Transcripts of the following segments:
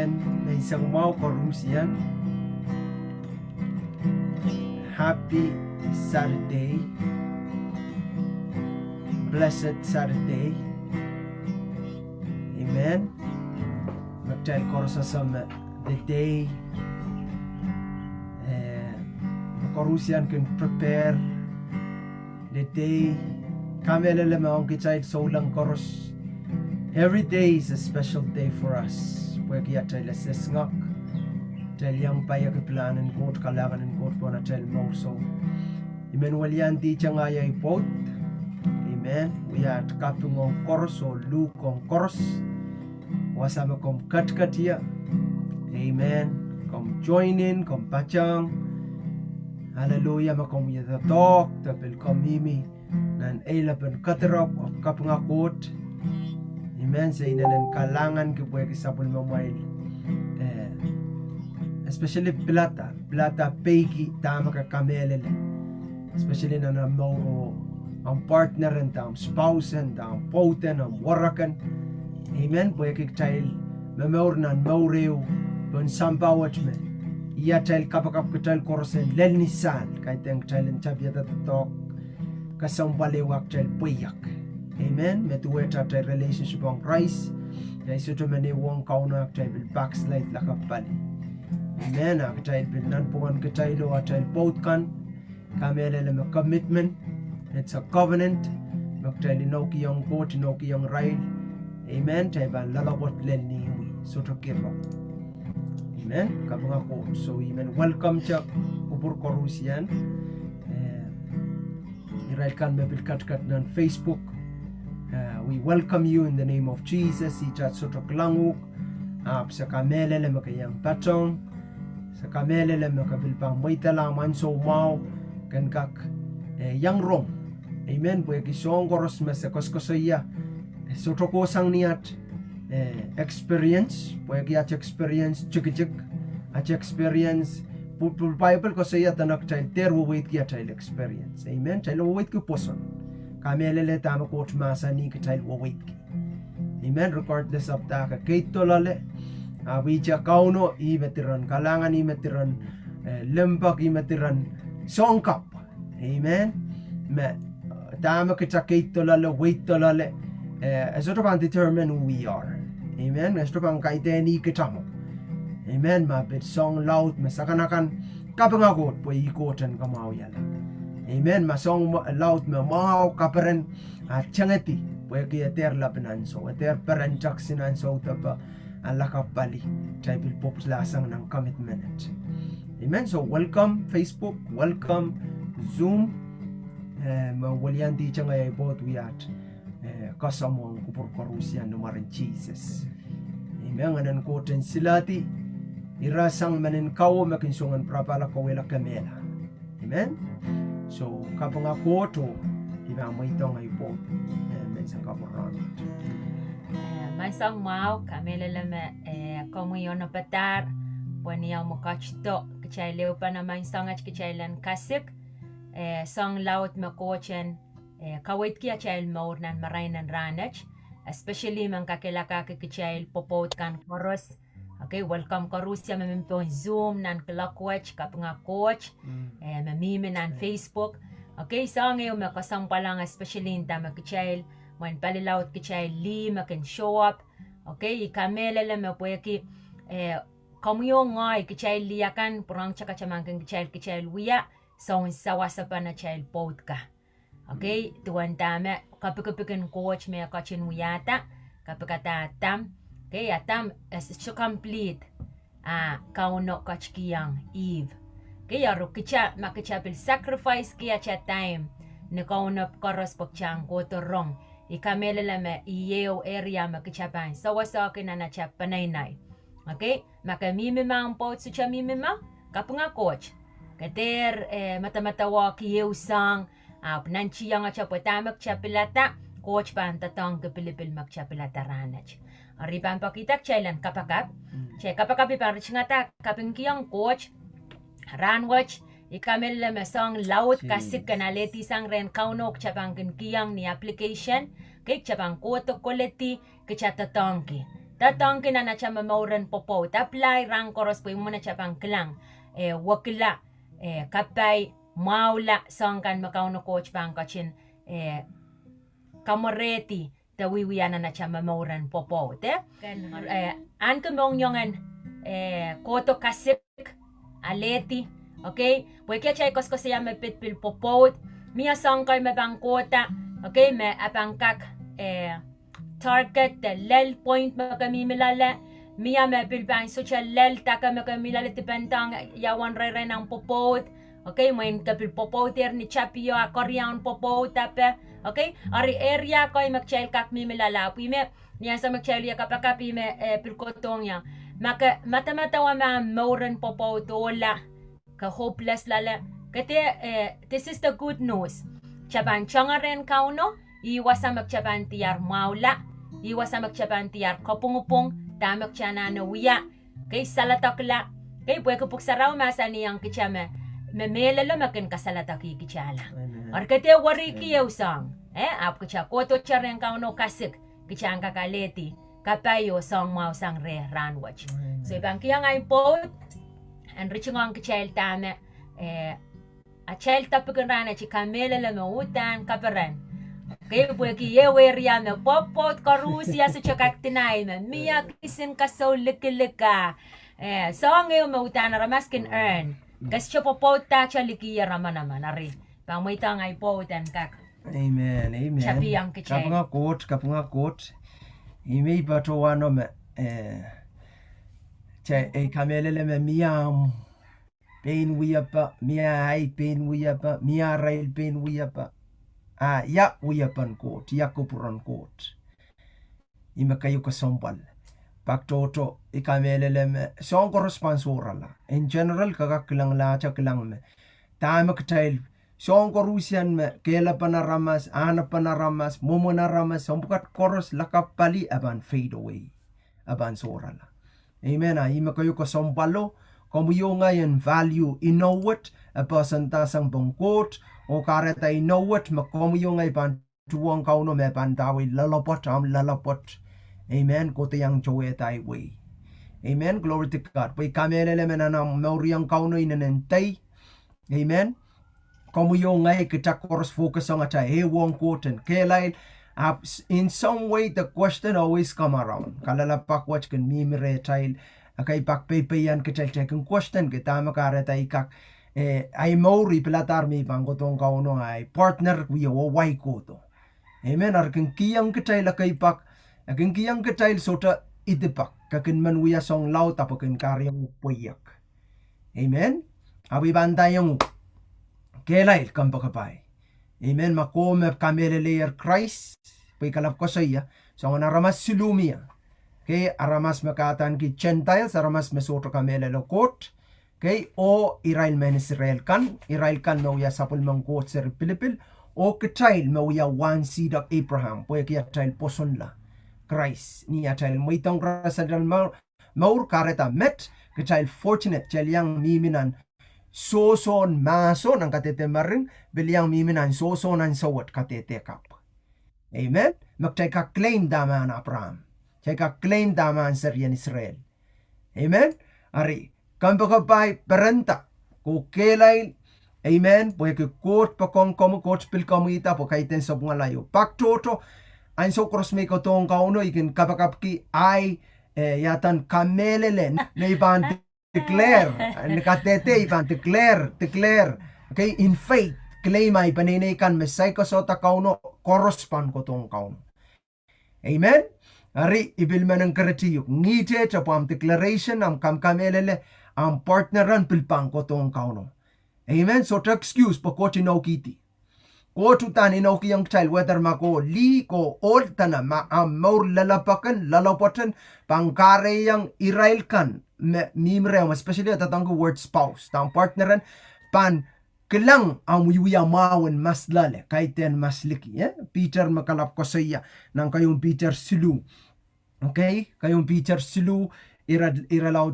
again na isang mau Korusian. Happy Saturday. Blessed Saturday. Amen. Magtail korusa sa the day Korusian can prepare the day. Kamelele maong kitay solang korus. Every day is a special day for us. Pwede tayo lasesngak. Tayo yang paya keplanan kot kalangan kot po na tayo mauso. Amen. Walian di siya nga ay pot. Amen. We are kapung on chorus or Luke on chorus. Wasama kom kat ya. Amen. Kom join in, kom pachang. Hallelujah. Makom yata talk. Tapil kom mimi. Nan pen katerok o kapung akot. Amen. Sa inanan kalangan kibuhay kisapul mamail. Especially plata pegi tama ka kamelele. Especially na mauro ang partner and ang spouse and ang poten ang warakan. Amen. Buhay kiktail mamaur nan maureo pun sampawat me. Iya tail kapakap kitail korosen lelnisan kahit ang tail ang tabiata tatok kasang balewak tail puyak. Amen. Metuweta tail relationship ang Christ. Dahil suto maniwang kauna tail bil backslide lakapal. Amen. Ak tail bil nanpungan kitailo at tail potkan. Kamelele me commitment. It's a covenant. Magtail inoki yung court, inoki yung rail. Amen. Tayo ba lalabot len niwi. Suto kirlo. Amen. Kapag ako. So, amen. Welcome to Upur Korusian. Iraikan mebilkat-kat ng Facebook. We welcome you in the name of Jesus. Ichat soto klanguk. Sa kamelele makayang patong. Sa kamelele makabilpang maitalang manso mau. Kankak yang rong. Amen. Buhay kisong koros masakoskosoya. Soto ko sang niat. Experience, pwede at experience chik at experience Bible ko saya tanak tayo ter wait ki tayo experience. Amen. Tayo wait ki poson. Kamelele tama ko masa ni ki tayo wait ki. Amen. Regardless of ta ka kaito lale. Wicha kauno i metiran kalangan i metiran limpoak i metiran songkap. Amen. Me tama kita kaito lale wait to lale. Sort of determine who we are. Amen. Gusto pang kaiteni kitamo. Amen. Mapit song loud masakanakan kapangagot po ikotan kamao yala. Amen. Masong loud mamaw kaparen at changeti po kiyater labanan so eter paranchak sinan so tapa alakapali type poplasang ng commitment. Amen. So welcome Facebook, welcome Zoom. Mawalian di siya ngay both we at kasamong Upur Korusian numarin Jesus. Amen. Nganan koten silati irasang manin kawo makinsungan prapala kawela kamela. Amen. So kapang ako to ibamoy ito ngay po. Amen. Sa kamarang. Maisang mau kamela lama komo yon patar poniya mo kachto kachay leo pa na maisang at kachaylan kasik sang laut makochen kawait kia chail maur nan marainan ranach, especially man kakilaka kichail popot kan koros. Okay, welcome Korusia mamimpo Zoom nan kilakwach kapanga coach, mamimi nan Facebook. Okay, sa ngayon makasang palang especially in tama kichail, when palilaut kichail li makin show up. Okay, ikamela la mapueki kamyo ngay kichail liyakan purang chaka chamangkin kichail wiya so sawasa pa na chail pot ka. Okay, tuan tama kapikapikin coach me kachin wiyata kapikatatam. Okay, atam is to complete kauno kachkiyang Eve. Okay, aru kicha makichapil sacrifice kiya cha time ni kauno koros pokchang kotorong ikamela me iyeo area makichapan sawasa kinana cha panaynay. Okay, makamimi mang pot su cha mimi ma kapunga coach kater matamatawa kiyeu sang Nanchi yang acha potamak chapilata, coach pan tatong kapilipil magchapilata ranach. Aripan pakitak chailan kapakap, chay kapakap iparich ngata kapingkiyang coach, ranwach, ikamel mesong laut kasik kanaleti sang ren kaunok chapang kiyang ni application, kik chapang koto koleti, kichatatongki. tatangkin na chama mauran popo taplay rang koros po mo na chapang klang wakila kapay maula sangkan makauno coach bang kachin kamoreti tawiwiana na chama mauran popo te an kumong yongan koto kasik aleti okay porque chay kos se llama pitpil popot mia sangkay mabang kota okay me abangkak target the lel point makamimilala mia me pilbang social lel taka makamilala tipentang yawan rere ng popot okay main kapil popot ni chapio akorian popot tape okay ari area koy magchail kak mimilala pime niya sa magchail ya kapakapi me pilkotong ya maka mata-mata wa ma moren popot wala ka hopeless lala kate this is the good news chaban changaren kauno iwasa magchaban tiyar maula iwasa magchaban tiyar kopungupong tamak chana na wiya kay salatakla kay pwe ko puksaraw masani ang kichame memelala makin kasalataki kichala or kate wari kiyawsang ap kicha koto charen kauno kasik kichang kakaleti kapayo song mau sang re ranwach so ibang kiyang ay po and reaching on kichel tame a child tapikan rana chikamela la mautan kaparan kaya po ki yeweria me popot karusia sa chakaktinay me miya kisin kaso likilika song yung mautan ramaskin earn kasi siya popot ta siya likiya raman naman ari pangmoy ay potan kak amen chapi ang kichel kapunga coach imi bato wano me chay kamelele me miyam pain wiyapa miya ay pain wiyapa miya rail pain wiyapa ya wiyapan court ya kupuran court ima kayo kasombal paktoto ikamelele me song corresponsorala in general kagakilang la kilang me tamak tail song korusian me kela panaramas ana panaramas momonaramas sombukat koros lakapali aban fade away aban sorala amen ima kayo kasombalo como yung ngayon value inowat a person tasang bangkot o kareta inowat makomo yung ngay pantuang kauno me pantawi lalapot amen kote yang jowe tai way amen glory to God pay kamelele menanam mauriang kauno inanentay amen como yung ngay kita course focus on ata wong koten kelay in some way the question always come around kalalapak watch kan mimire tail akay pakpepeyan kecel-cel question kita makareta ikak ay mauri pelatar mi pangkotong kauno ay partner wiyo wai koto amen arkin kiyang kecel akay pak akin kiyang kecel sota itipak kakin man wiya song laut apakin karyang puyak amen abi bantayang kelay kampakapay amen makome kameleleer Christ pay kalap ko saya so naramas silumia okay aramas makatan ki Gentiles aramas mesoto kamele lokot okay o Israel men Israel kan no ya sapul mangkot ser Pilipil o kitail mo ya one seed of Abraham po ya tail poson la Christ ni ya tail mo itong rasadal maur kareta met kitail fortunate yang miminan soson mason ang katete maring bilyang miminan soson ang sawat katete kap amen magtay ka claim dama na Abraham Jika claim daman serian Israel. Amen? Ari, kampo kapay perenta. Kukelay, amen? Puya ki court pa kong komo, court pil komo ita po kaiten sa bunga layo. Paktoto, ang so cross may kotong kauno, ikin kapakapki ay yatan kamelele na iban declare. Nakatete, iban declare. Okay, in faith, claim ay paninaykan, mesay ko sa kauno, correspond kotong kauno. Amen? Ari, ibilman ng karatiyok. Ngite, chapo am declaration, am kamkamelele, am partneran pilpang ko tong kauno. Amen? So, to excuse, po ko tinokiti. Ko tutan inoki yung child, whether mako li ko old tana, am maur lalapotan, pangkare yung irailkan, mimre, especially atatang ko word spouse. Tang partneran, pan, kilang ang wiyamawan mas lale, kaiten mas liki. Peter makalap ko sa iya, nang kayong Peter Silu. Okay? Kayong Peter Silu, iralaw,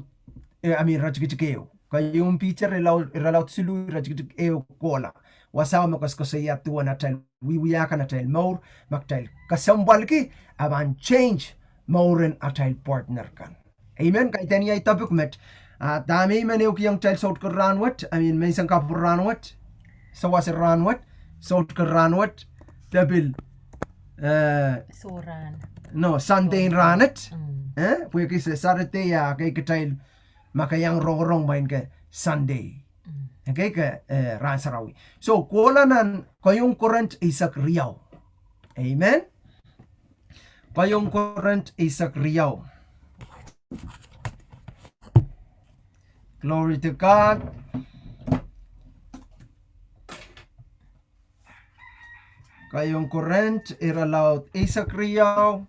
rajgijikeo. Kayong Peter, iralaw Silu, rajgijikeo kola. Wasawa makas ko sa iya tuwa na tayo, wiwiyakan na tayo maur, magtayo. Kasambal ki, aban change, mauren atail partner kan. Amen. Kay tani ay topic met. Dami maniw kiyang child sort ko ranwat. I mean may isang kapur ranwat. Sawas ranwat. Sort ko ranwat. Dabil. Soran. No, Sunday ranat. Puya kisa sarate ya kay katail makayang rong main ke Sunday. Okay ke ran sarawi. So kolanan kayong current isak riyaw. Amen. Kayong current isak riyaw. Glory to God. Kayong current iralaut isak riyaw.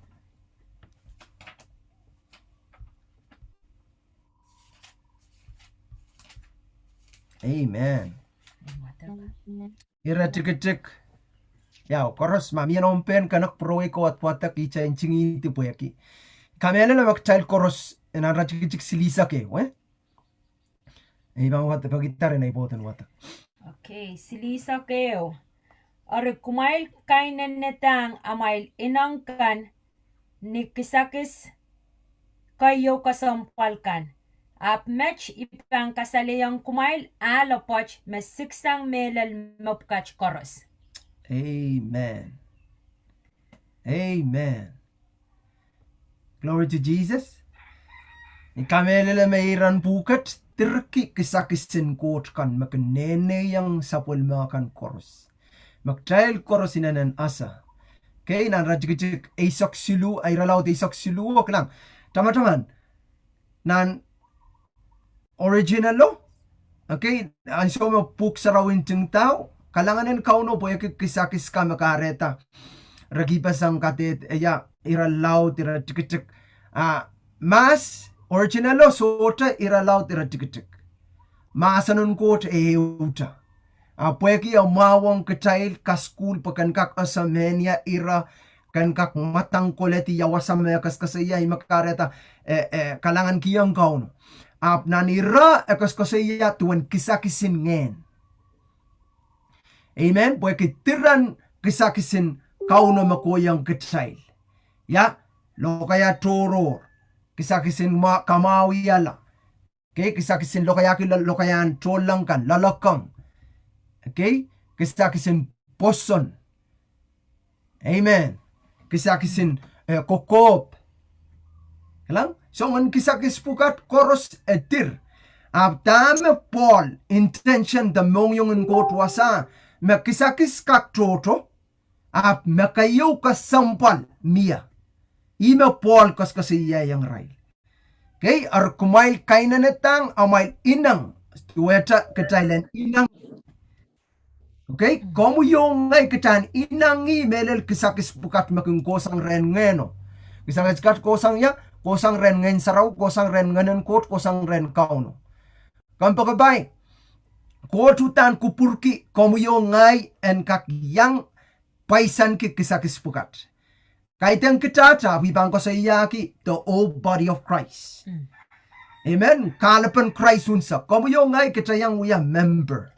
Amen. Ira tik yaw koros mamian ompen kanak proe ko at patak icha enchingi tipo yaki. Kamela na child koros na tik silisa ke, we? Ibang wat pagitare na ipotan wata. Okay, silisa keo. Are kumail kainen netang amail inangkan ni kisakis kayo kasampalkan. Ap match ipang kasaliyang kumail alopoch mes siksang melal mopkach koros. Amen. Amen. Glory to Jesus. Ikamela mairan bukat tirki kisakisin kot kan makanene yang sapul makan koros. Magtrail koros inanan asa. Kaya nan rajigijik aisok silu ay ralaw aisok silu wak lang. Tama-taman. Nan original lo. Okay, ang so mo puk sarawin ting tao. Kalanganin kauno po yung kisakis ka makareta. Ragibas ang katit, iralaw, tira tikitik. Mas, original lo, sota, iralaw, tira tikitik. Masanun kot, uta. Pweki ang mawang katail, kaskul, pagkankak asamenya, ira, kankak matang koleti, yawasam na kaskasaya, makareta, kalangan kiyang kauno. Nanira, kaskasaya, tuwan kisakisin ngayon. Amen. Pwede tiran kisakisin kauno makoyang kitail. Ya, lo kaya toror. Kisakisin kamawi yala. Okay, kisakisin lo kaya trolang kan, lalakang. Okay, kisakisin poson. Amen. Kisakisin kokop. Kalang? So, ang kisakis pukat koros etir. Abdame Paul intention the mong yung ngot wasa. Makisakis kak troto, ap makayo ka sampal miya. Ima Paul kas kasiya yung rail. Okay, ar kumail kainanetang amail inang, tuweta katailan inang. Okay, komu yung ngay katan inangi melel kisakis pukat making kosang ren ngeno. Kisakis kat kosang ya, kosang ren ngen saraw, kosang ren ngenen kot, kosang ren kauno. Kampakabay, kotutan kupurki komuyo ngay en kak yang paisan ki kisakis pukat. Kaitang kitata wibang ko sa iyaki the old body of Christ. Amen. Kalapan Christ unsa. Komuyo ngay kitayang uya member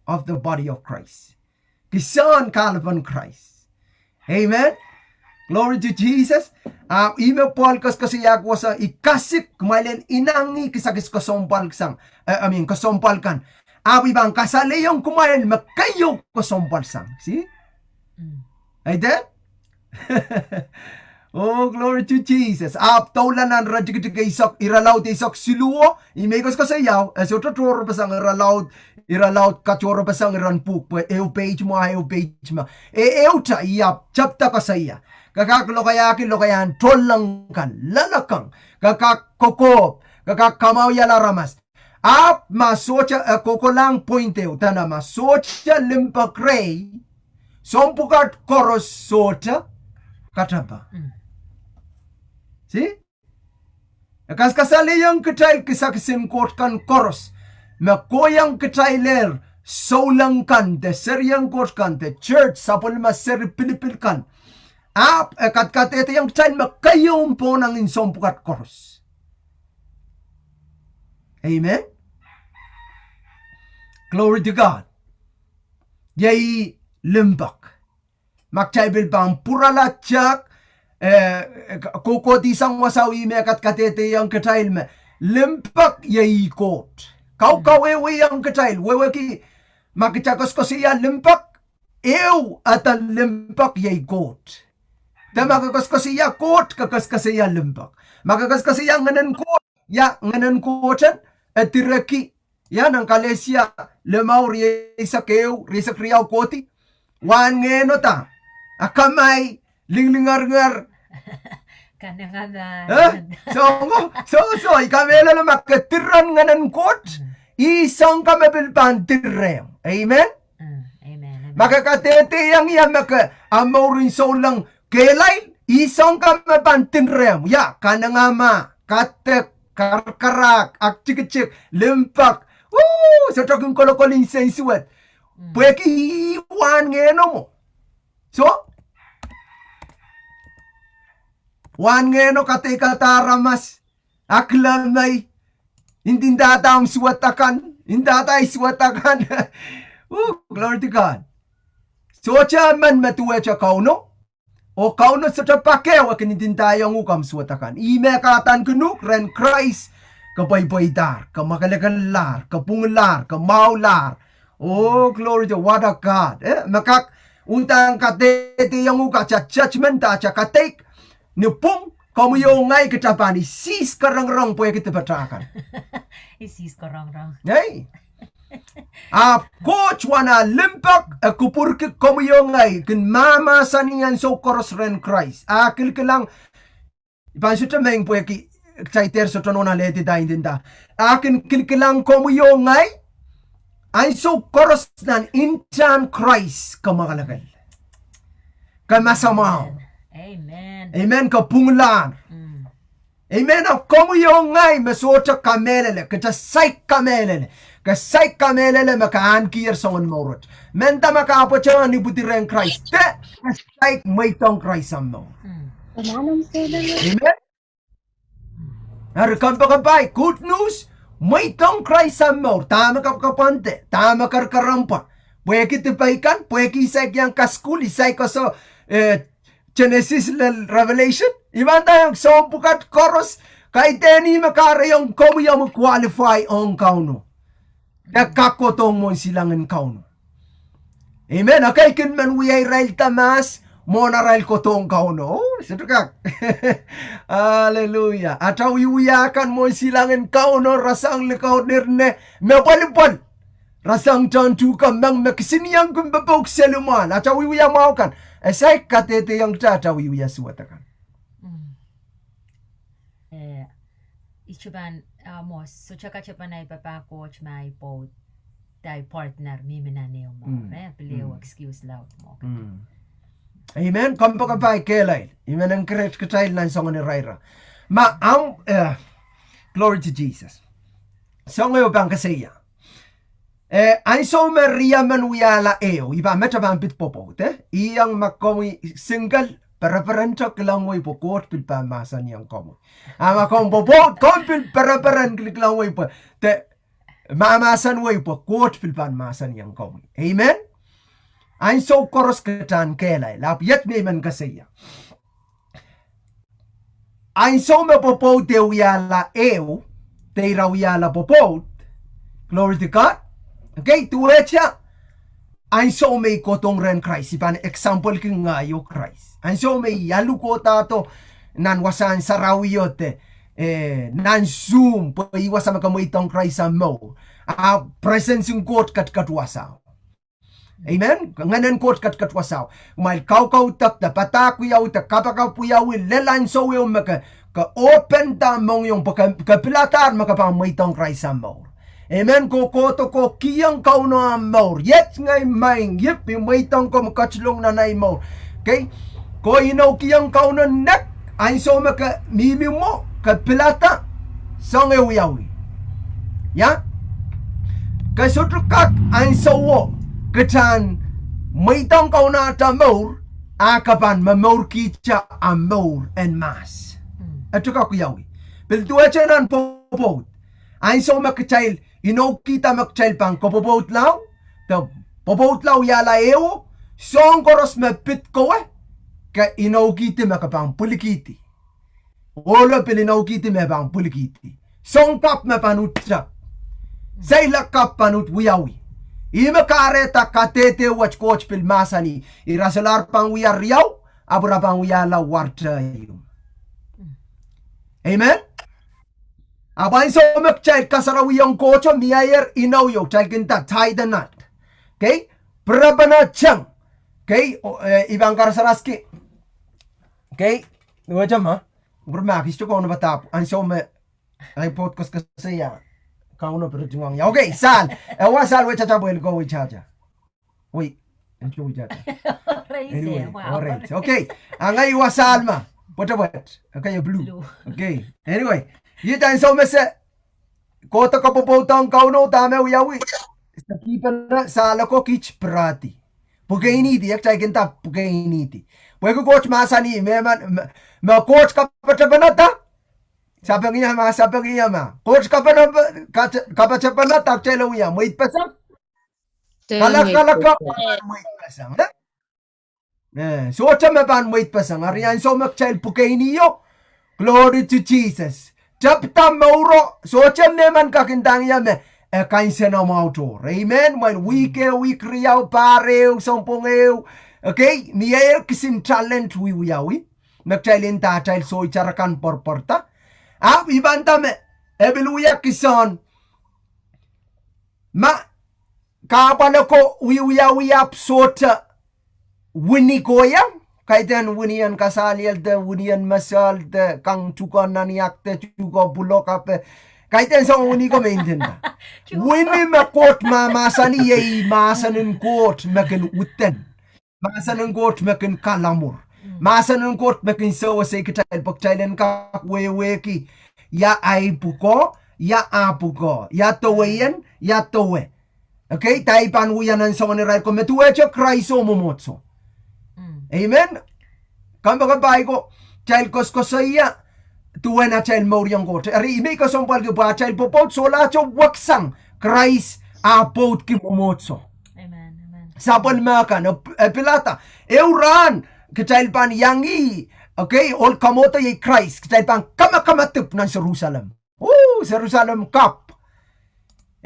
of the body of Christ. Kisan kalapan Christ. Amen. Glory to Jesus. Ime Paul kasiyag wasa ikasik kumailen inangi kisakis kasompal sang. Kasompal kan. Awi bang kasaleyong kumain makayo kasompal sang. See? Ay that? Oh, glory to Jesus. Taulan ang rajigit isok iralaw isok siluo. Imegos ko sa yaw. So totoro pasang iralaw katoro pasang iranpuk. Page mo. Euta iyap chapta ko sa iya. Kakak lokayan tolang kan lalakang kakak kokop kakak kamau yala ramas masocha koko lang pointeo tana masocha limpoak ray sompukat koros sota katapa. See? Kaskasali yung kitail kisakisim kot kan koros makoyang kitailer solang kan de seryang kot kan de church sapol maseri pilipil kan. Kat ito yung child makayong po ng insong pukat koros. Amen? Glory to God. Yay limpoak. Magchaybil bang puralatyak kokot isang wasawi me katete yang ketail me limpak ye kot kau wewe yang ketail wewe ki makachakos ko siya limpak ew ata limpak ye kot da makakos ko siya kot kakos ko siya limpak makakos ko siya nganan kot ya nganan kotan etiraki ya nang kalesia lemau riesa keu riesa kriau koti wan ngeno ta akamay linglingar-ngar Kananganan. So ikamela na makatiran nganan kot isang kamabilpan tirem. Amen? Amen. Makakatete yang iya maka amaurin so lang kelay isang kamabilpan tirem. Ya, kanangama, katek, karkarak, akchik-chik, limpak. So talking kolokolin sensuat. Pweki iwan ngeno mo. So, wan ngeno kate kataramas aklamay indindata ang suwatakan indata ay suwatakan glory to God so chaman matuwe cha kauno o kauno sa tapakewa kinindintayang ukam suwatakan ime katan kunuk ren Christ kabaybaydar kamakalagallar kapunglar kamaular glory to what a God makak untang katete yang uka cha judgment ta cha katek Nipong kamu yung ngay kitapani sis karang-rang po kita batrakan. Isis karang-rang. Hey. Coach wana limpak kupurki kamu yung ngay kin mama saniyan so koros ren Christ. Kilkilang ipansu tameng po ki chaiter so tonona leti da indinda. Kilkilang kamu yung ngay ay so koros nan intan Christ kamakalagal. Kamasamaw. Amen ka punglan. Amen of komu yung ngay masota kamelele ka saik kamelele ka saik kamelele makaan kier songon morot. Menta makaapo siya ni butireng Christ. Te ka saik may tong Christ amno. Amen. Harkan pa kabay good news may tong Christ amno. Tama ka kapante, tama ka karampa. Pwede kitipaikan, pwede isay yang kaskul, isay ko so Genesis Revelation, iban tayong sompukat koros, kay teni makara yung komo yung qualify ang kauno. Nakakotong mo silangan kauno. Amen. Okay, kinman wiyay rail tamas, mo na rail kotong kauno. Situkak. Hallelujah. Ataw iuyakan mo silangan kauno, rasang likaw nirne, mepalipal. Rasang tantu ka mang makisiniyang kumbabok seluman. Ataw iuya maukan. Esay katete yang tatawi wiya suwatakan. Ichuban mo so chaka chapa na ipapa coach may po tay partner mi minaneo mo. Peleo excuse loud mo. Amen. Kampa ka pa kelay. Iman ang correct ka child nan song ni Raira. Glory to Jesus. Song yo bang kasaya. Ay so Maria Manuela iba metabampit popo iyang makomi single paraparanto kilangway po court pil pamasan yang komo makom popo kompil paraparan kilangway po te mamasan way po court pil pamasan yang komo. Amen. Ay so koros katan kelay lapyat may man kasaya ay so mapopo te uyala te rawiyala popo. Glory to God. Okay, tuwet siya. Ang so may kotong ren Christ. Ipan example king ngayo Christ. Ang so may yalu ko tato nan wasan sarawiyote. Nan zoom. Iwas sa makamoy itong Christ ang mo. Presence yung kot katwasaw. Amen? Nganan kot katwasaw. Umal kaw tak da patakuyaw tak kapakaw puyaw lelan so yung maka open tamong yung kapilatar makapamoy itong Christ ang mo. Amen ko koto ko kiyang kauno ang maur. Yet ngay maing yip yung maitang ko makatulong na nay maur. Okay? Ko inaw kiyang kauno nek ay so maka mimi mo kapilata sa ngayawi. Ya? Kay sutrukak ay so wo katan maitang kauno at maur akapan mamaur kitsa ang maur en mas. At saka kuyawi. Piltuwa siya nan popot. Ay so makachail kita makchail pang kopopot law, the popot law yala eo, song koros me pit ko ka inaukiti makapang pulikiti. Olo pilinaukiti me bang pulikiti. Song kap me panut chak. Say lakap panut wiyawi. Ima kareta katete wach coach pil masani. Irasalar pang wiyar riyaw. Abra pang wiyala warta yung. Amen? Abain so magchay kasarawiyang kocho miyayer inaw yung chay kinta tie the knot. Okay? Prabana chang. Okay? Ibang karasaraski. Okay? Wajam ha? Bermakis tu kau nak batap. Anso me ay podcast kasi ya. Kau nak berjuang ya. Okay, sal. Sal we chacha boy go we chacha. Wait, anso we chacha. Anyway, alright. Okay. Angay wasal ma. What. Okay, blue. Okay. Anyway, you dan so me se kota ka popotang kau no tame uyawi. Sa kipan na sala ko kich prati. Pugaini di ek chay kinta pugaini di. Pwede coach masani me coach kapachapanata. Sabi niya ma. Coach kapachapanata chelo niya. Wait pasang. Kalak wait pasang. So chama ban wait pasang. Ariyan so magchel pukaini yo. Glory to Jesus. Chapta mauro. So cham neman kakindang ya me. Kain sena mautor. Amen. When week riyaw parew sampungew. Okay, miyayer kisin talent wiyawi. Nagchailin ta chail so icharakan porta. Ibanta me ebeluya kison. Ma kapala ko wiyawi sota wini koyang. Kaitan winian kasaliel de winian masal de kang tukon naniak de tuko bulok ape. Kaitan sa wini ko maintinda. Wini ma court ma masani yei masanin court makin uten. Masan ng court makin kalamur. Masan ng court makin sawa sa ikitail pagchailan ka weweki. Ya aipuko, ya apuko. Ya toweyan, ya towe. Okay? Taipan uyan ng sa maniray ko. Metuwecho Chriso momotso. Amen? Kamba kabay ko, child ko sa iya, tuwe na child mauryang ko. Ari ime ka sompal ko ba, child popot, so lacho waksang Christ apot ki momotso. Sapal makan pilata euran kecailpan yangi okay all kamota ye Christ kecailpan kamatip ng Jerusalem Jerusalem kap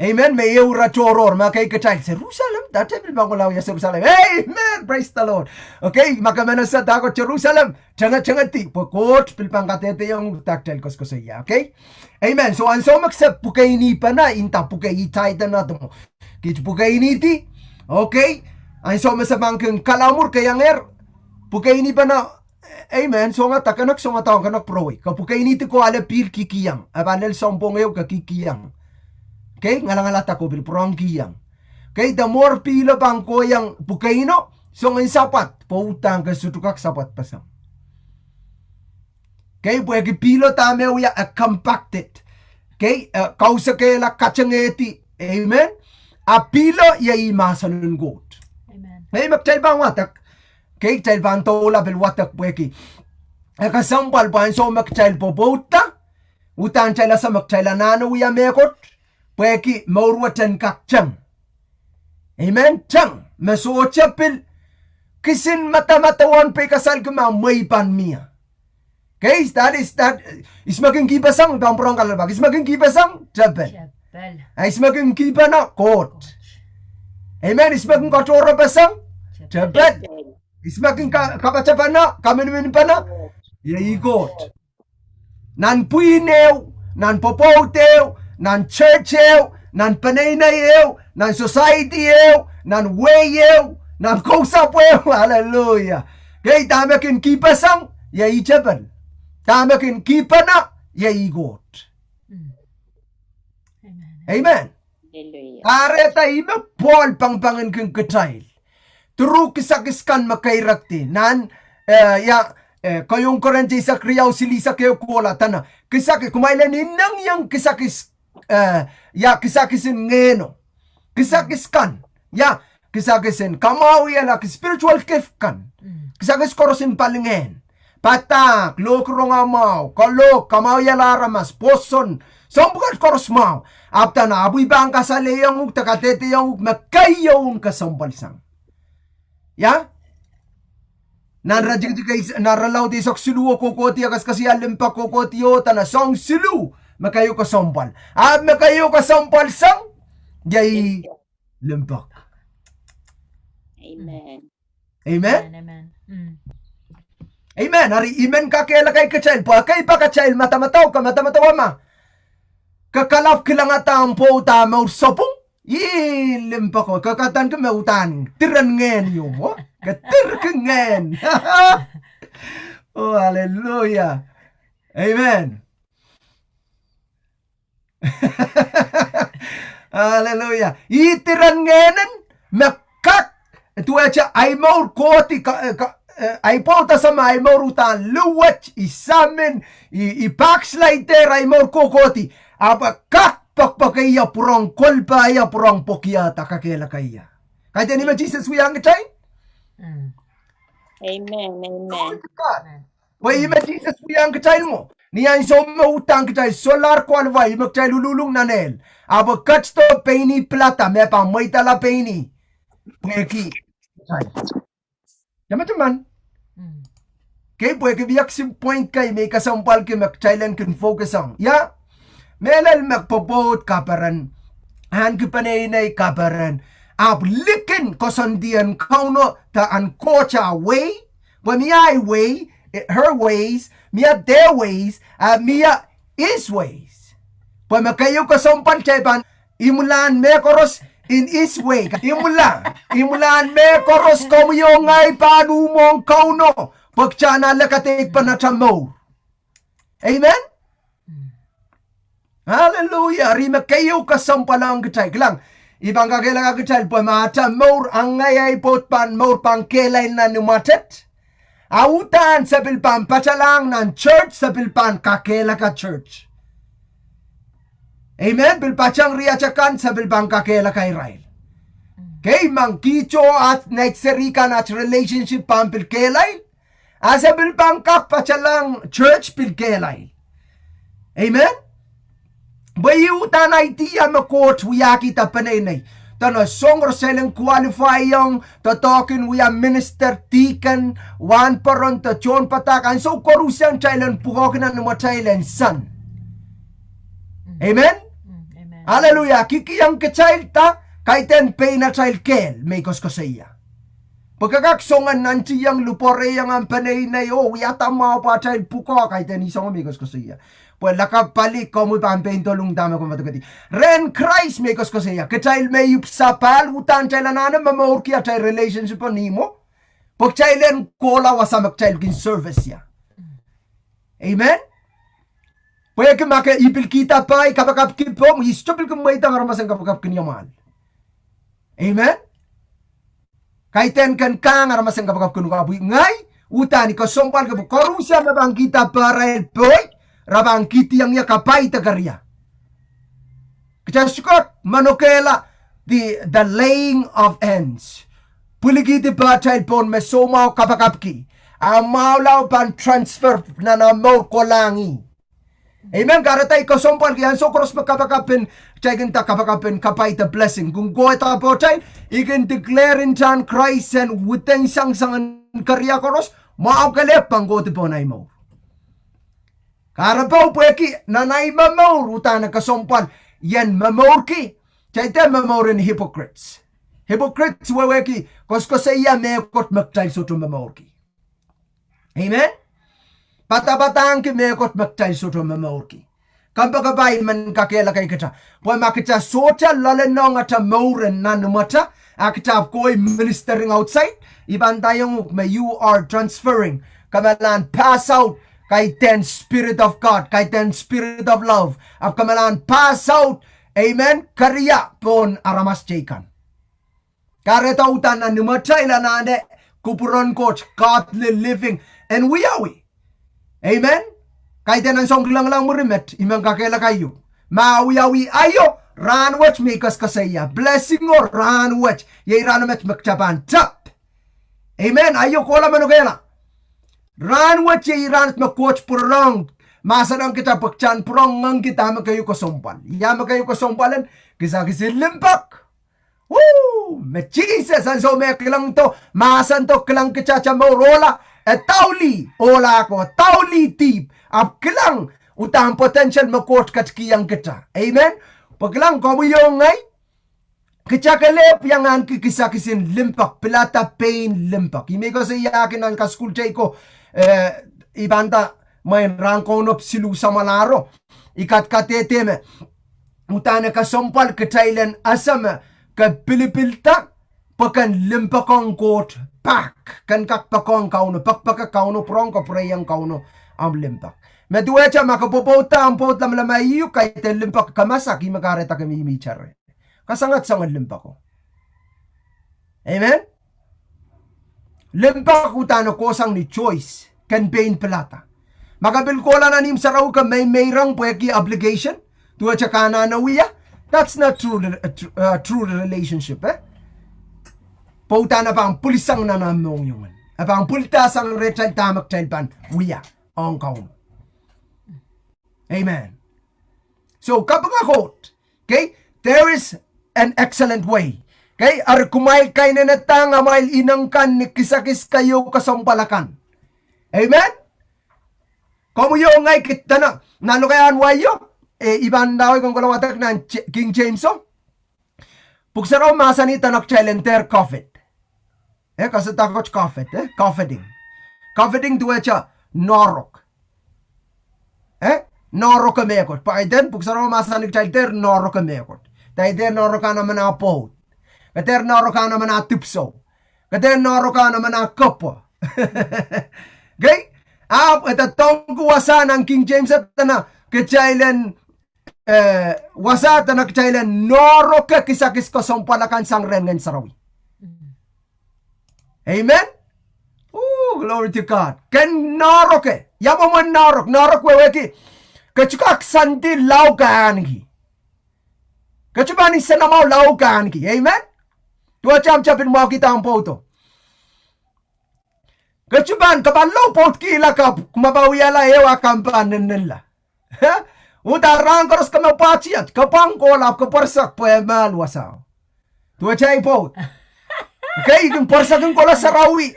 amen may eura choror makay kecail Jerusalem dati bilbangulaw ya Jerusalem amen praise the Lord okay makamana sa dagot Jerusalem changa ti pokot pilpang katete yung taktel ko sa iya okay amen so anso maksep pukaini pa na inta pukai taida na mo kit pukaini ti okay, ay so masabangkang kalamur kayang pukaini pa na, amen, so nga takanak, so nga taong kanak prowe. Kapukaini ti ko ala pil kikiyang, abanel sompong ew kakikiyang. Okay, ngalangalata ko bil prong kiyang. Okay, the more pilo pang ko yang pukaino, so nga sapat, pautang ka sutukak sapat pasang. Okay, pwede pilo tamew ya compacted. Okay, kausa kaya la kachangeti, amen. Apilo ya imasan ng goat. Amen. Hey, magtail bang watak? Kay tail bang tola bil watak pweki. Kasampal pa so magtail po bota. Utan tail sa magtail nano ya mekot. Pweki maurwatan kakchang. Amen. Chang. Masuocha pil. Kisin mata-matawan pe kasal kuma may pan miya. Okay, that is maging kibasang. Bang prong kalabag. Is maging kibasang. Chabel. Ay semakin kipa na court. Amen. Semakin katora pasang cepat. Semakin kapacapan na kamenumin pa na court. Nan puinew, nan popotew, nan churchew, nan panaynayew, nan societyew, nan wayew, nan kausapwew. Hallelujah. Kaya tamakin kipa sang cepat. Tamakin kipa na court. Amen. Areta ime Paul pangpangan keng ketail. Turu kisakiskan makairakti. Nan kayong korente sa kriyaw silisa kayo kuwala tana. Kisaki kumailan inang yang kisakis kisakisin ngeno. Kisakiskan. Kisakisin kamaw la spiritual gift kan. Kisakis korosin palingen. Patak, lokrong amaw, kalok, kamaw laramas, poson, sambukat koros mau. Apta na abuy bang kasaleyang takatete yung makayong kasambalsang. Ya? Naralaw di sok silu kokoti akas kasi alimpa kokoti o tana song silu makayo ka sompal. Makayo ka sompal sang jay limpak. Amen. Amen? Amen. Amen. Hari imen kakela kay kachail. Kay pa kachail matamataw ka matamataw ma. Kakalap kilang atang po tama usapong. Limpak ko. Kakatan ka mautan. Tiran ngen yung mo. Katir ka ngen. Oh, hallelujah. Amen. Hallelujah. Itiran ngenen makak tu aja ay maur koti ay pauta sama ay maur utan luwat isamen I backslide ay maur kokoti apa kak pakpakaya purong kolpa ya purong pokia takakela kaya. Kaya ni ma Jesus we ang tay? Amen. Amen. Why ima Jesus we ang tay mo? Niyan so mautang kita solar qualify magchay lululong nanel. Abo katsto peini plata me pa moitala peini. Pweki. Yaman teman. Kay pweki biyak si point kay may kasampal kay magchailan kin focus ang. Ya. Melal magpopot kaparan. Han kipanay kaparan. Ab likin kosandian kauno ta an kocha way. Wamiay way. Her ways, Mia their ways, Mia his ways. Pwede makayo kasompan chaypan, imulan me koros in his way. Imulan me koros komuyo ngay panumong kauno, pagtsana lakatik pa na chamo. Amen? Hallelujah. Rima kayo kasompalang kachay. Klang, ibang kakailang kachay, pwede mata more ang ngayay potpan, more pang kelay na numatet. Autan sa pilpan pacalang ng church sa pilpan kakela ka church. Amen? Pilpachang riachakan sa pilpan kakela ka Israel. Kay mangkicho at naitserikan at relationship pang pilkelay. Asa pilpan pacalang church pilkelay. Amen? Bayutan ay tiya makot wiyaki tapanay. Tana song roseleng qualify yung tatokin we are minister tikan one paron ta chon patakan so korusang chailan pukokin na mo chailan son. Amen? Amen. Hallelujah. Kikiyang ka child ta kaiten pay na child kel may kos iya. Pagkakaksongan nanti yang lupore yang ang panay na yo yata mga pa child puko kaiten isong may kos iya. Pues lakapalik como pampento lung dama ko matagati. Ren Christ may kos kosaya. Kachayl may upsapal utan chayla nana mamor kia chay relationship nimo. Pag chaylen kola wasamak chayl kin service ya. Amen. Pwede ka maka ipil kita pa kapakap kipo mo istopil kung may tang aramasan kapakap kinyaman. Amen. Kaiten kan kang aramasan kapakap kinukabuy ngay utan ko sompal ka korusya mabang kita para boy. Rabang kiti yang ya kapay tagarya. Kachasukot manokela the laying of ends. Puligiti pa child pon mesomaw kapakapki. Amaulaw pan transfer na namaw kolangi. Amen. Karatay ko sompal kiyan so cross magkapakapin. Chaykin ta kapakapin kapay ta blessing. Kung go ita po child, ikin declare in John Christ and within sang karya koros, maaw kalep pang go ti po na imo. Karapaw pweki nanay mamaur utan kasompan yan mamaur ki chayte mamaur in hypocrites weweki kosko saya mekot magtay soto mamaur ki. Amen. Patabatang ki mekot magtay soto mamaur ki kampagabay man kakela kay kata pwa makita sota lalenong at mauren nanumata akita koy ministering outside iban tayong may you are transferring kamalan pass out kay ten Spirit of God, kay ten Spirit of love, at kamalan pass out, amen, karya pon aramas chaykan. Karetautan na numatay la nane, kupuron coach, godly living, and we are we. Amen? Kay ten ang song lang murimet, imang kakela kayo. Maawi ayo, ranwach mikas kasaya, blessing or ranwach, yay ranamet magchapan, tap. Amen, ayo kola manugela. Ran wat siya iran at makoch purong. Masanang kita pagchan purong ang kita makayo kasompal. Iya makayo kasompalan. Kisakis limpak. Woo! Me Jesus an so me klang to masan to klang kecaca mo rola tauli ola ko tauli tip ap klang utang potential makot kat kiyang kita. Amen. Paglang ko mo yung ngay kecakalep yang an kisakisin limpak pelata pain limpak. Ime ko sa yakin ang kaskul chay ko ibanta may rangkonop silu sa malaro ikat kateteme utana ka sompal ketailen asama ka pilipilta pakan limpakong kot pak kan kakpakong kauno pakpaka kauno prongko preyang kauno am limpak meduecha makapopota ang pot lam lamayu kay ten limpak kamasak imakareta kami imichare kasangat sangat limpako. Amen. Limpak utano kosang ni choice kan pain pelata makabil ko lang anim sa raw ka may mayrang pweki obligation tuwa kana na wiya. That's not true relationship, eh? Pauta na pang pulisang na namong yung. Apang pultasang rechal tamak chalpan, wiya, ang kaun. Amen. So, kapag quote, okay, there is an excellent way. Okay, ar kumail kay na natang amail inangkan ni kisakis kayo kasampalakan. Amen? Kamu yung ngay kita na, nalo kayan wayo? Iban daw kung kalawatak ng King James puksaraw masanita nakchalenter COVID. Kasi takot COVID, COVIDing. COVIDing tuwa siya, norok. Norok kamekot. Paiden, puksaraw masanik chalter, norok kamekot. Taide norok ka naman na pot. Kater norok ka naman na tipso. Kater norok ka naman na kapo. Okay? Ito tong kuwasa ng King James at na, kachailen wasa tanak chailen noro ka kisakis ko sampalakan sang ren ngan sarawi. Amen. Glory to God. Ken noro ke yamo man norok weweki kachukak santi laukan ki kachubani sanamaw laukan ki. Amen. Tua cham chapin mo kita ang poto kachuban kabalo pot kila ka mabawiyala ewa kampanen nila. Udarang koros ka mapachiat, kapang kolap ka parsak pa malwasaw. Tua chay po. Okay, yung parsak yung kola sa rawi,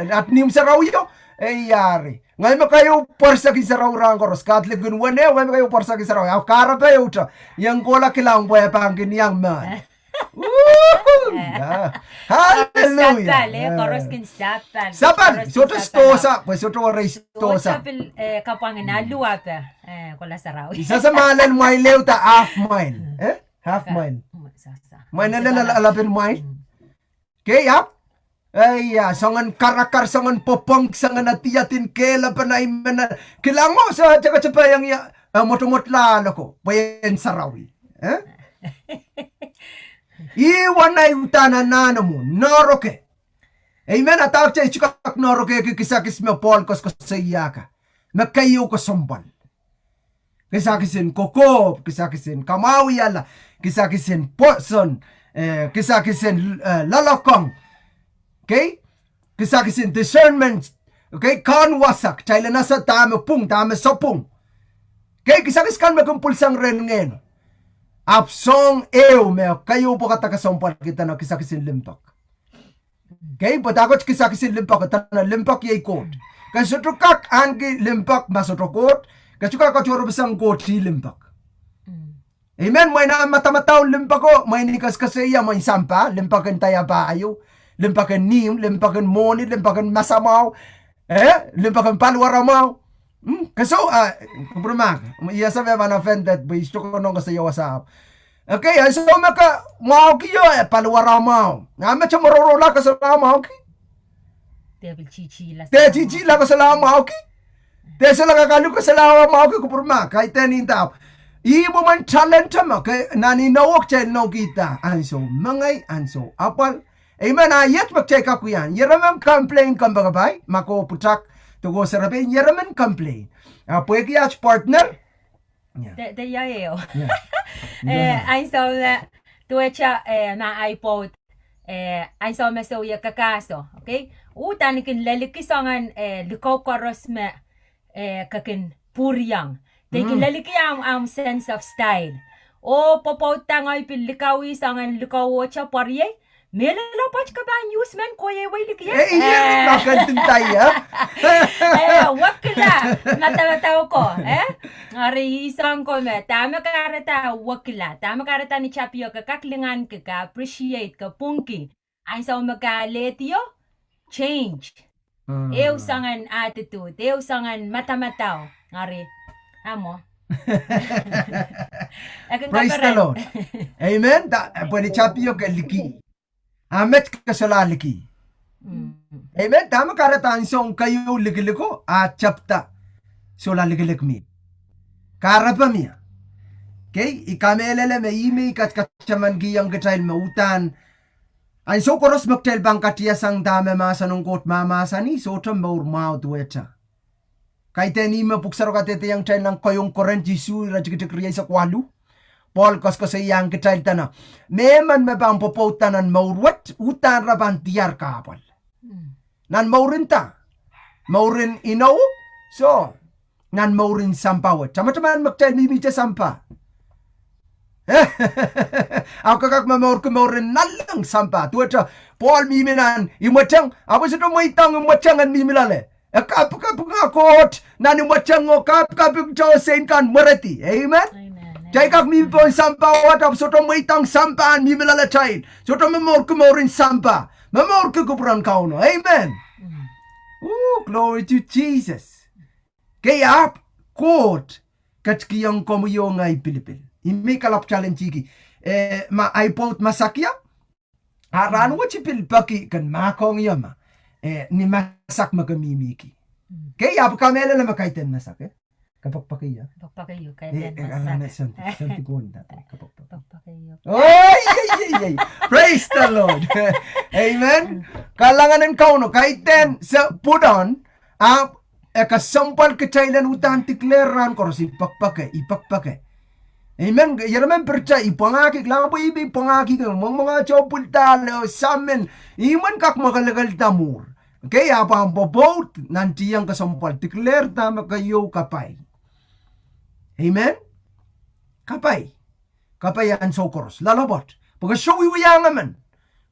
at niyong sa rawi yo, yari. Ngayon mo kayo parsak yung sa rawrang koros, katlik yung wane, ngayon mo kayo parsak yung sa rawi. Ako karap na yun, yung kola kilang pa pangkin yang man. Hallelujah. Koros kin sapal. Sapal. Soto stosa. Pues soto rais stosa. Sapal kapang naluwa pa. Kola saraw. Isa sa malan mile leo ta half mile. Half mile. May nalalapin mile. Okay, yap. Ay, sangan karakar, sangan popong, sangan natiyatin kela pa na imena. Kilang mo sa tsaka yung motomotla ko. Payan sarawi. Iwan na utana nana mo, noroke. Amen, atawag siya ichukak noroke kisakis mo polkos ko sa iyaka. Nagkayo ko sombal. Kisakisin kokop, kisakisin kamawiyala, kisakisin poson, kisakisin lalakong. Okay? Kisakisin discernment. Okay? Kanwasak, chayla nasa tama pung, tama sopung. Okay? Kisakis kan magkumpulsang ren ngayon. Apsong ew me kayo po katakasompal kita na kisakisin limpak. Okay, patakot kisakisin limpak at na limpak yay kot. Kasi tukak angi limpak masotokot, kasi kakachoro basang kot si limpak. Amen, may na matamataw limpak ko, may nikas kasi iya may sampa, limpakan taya pa ayo, limpakan nim, limpakan moni, limpakan masamaw, limpakan palwaramaw. Kaso, kumprama, iya sabi man offended, but isto ko nung kasi yawa sa okay, so maka, mau kiyo, paluwaramaw. Nga siya marorola ka sa lamaw, okay? Devil chichila. Te chichila ka sa lamaw, okay? Te sa lagakalu ka sa lamaw, okay, kumprama, kahit tenin tao. Ibo man talent mo, kay naninawak siya no kita. Anso, mangay, anso, apal. Amen, ayat mag-check ako yan. Yaramang complain kang bagabay, mako putak, tugo sa rabi, yaraman complain. Pwede yach partner? Det gör jag. En som då na iPod en som så jag kakaso, okay? Utan kin leliki sangan likaw koros me kakin puryang. They kin leliki am sense of style. O Pwopwoud tangay pilikawi sangan likawocha parye. Melala pach ka ba news man koye way likya? Lakan tintaya. Wakila. Mata ko. Ari isang ko me. Tama karata wakila. Tama karata ni Chapio ka kaklingan ka appreciate ka punki. Ay sa magkaletyo, change. Ew sangan attitude. Ew sangan mata-mataw. Ari. Amo. Praise the Lord. Amen. Pwede Chapio ka liki. Amet kasalaliki. Amen. Tama karataan song kayo ligiliko at chapta. Sola ligilik mi. Karapa miya. Okay? Ikamelele me imi kat kachaman giyang katail mautan. Ay so koros magtail bang katiyasang dame masa nung kot mamasa ni so tam maur mau tuwecha. Kay teni mapuksaro katete yang tail ng koyong koren jisu rajikitik riyay sa kwalu. Paul kos yang ketail tana. Meman me bang Pwopwoud tanan maurwat utan raban tiar kapal. Nan maurin ta. Maurin inaw. So, nan maurin sampawat. Sama-samaan magtail mimita sampa. Ako kakak mamaur ko maurin nalang sampa. Tuwacha, Paul miminan imwachang. Ako sa tumaitang imwachangan mimilale. Kap nga kot. Nan imwachang o kap Josein kan marati. Amen? Jai kak mi pon sampa watap soto maitang sampaan mi melalachain. Soto memor kumorin sampa. Memor kukupuran kauno. Amen. Glory to Jesus. Kaya kot katskiyang komuyo ngay Pilipil. Imi kalap challenge ki. Ma iPod masakya. Aran wachipil paki kan makong yama. Ni masak magamimiki. Kaya kamela na makaiten masak kapagpakayo. Kapagpakayo. Kaya masak. Kapagpakayo. Ay! Praise the Lord. Amen. Kalanganan kauno. Kaiten sa pudon, kasampal kachailan utan tikleran koros ipakpake. Amen. Yaraman percaya ipangakik lang po ibi pangakik mga chopultal samen iman kak makalagal tamur. Kaya apa ang Pwopwoud nanti yang kasampal tikler tama kayo kapay. Amen? Kapay. Kapayan sokoros. Lalabot. Pagkasyo wiwiyang naman.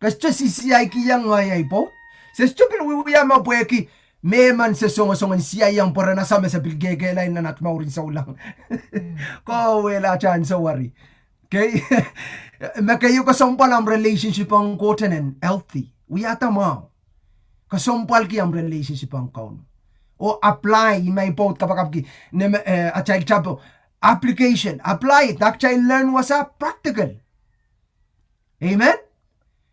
Kasi sisiyay kiyang ngayay po. Sa stupid wiwiyang mapueki. Meman sa songasongan siyayang para nasama sa pilgegelay na natmaurin sa ulang. Wala chan sa wari. Okay? Makayo kasampal ang relationship ang kotanen healthy. Wiyata mo. Kasampal ki ang relationship ang kaun. O apply may po kapag at child chapel. Application. Apply it. Nakchay learn wasa practical. Amen?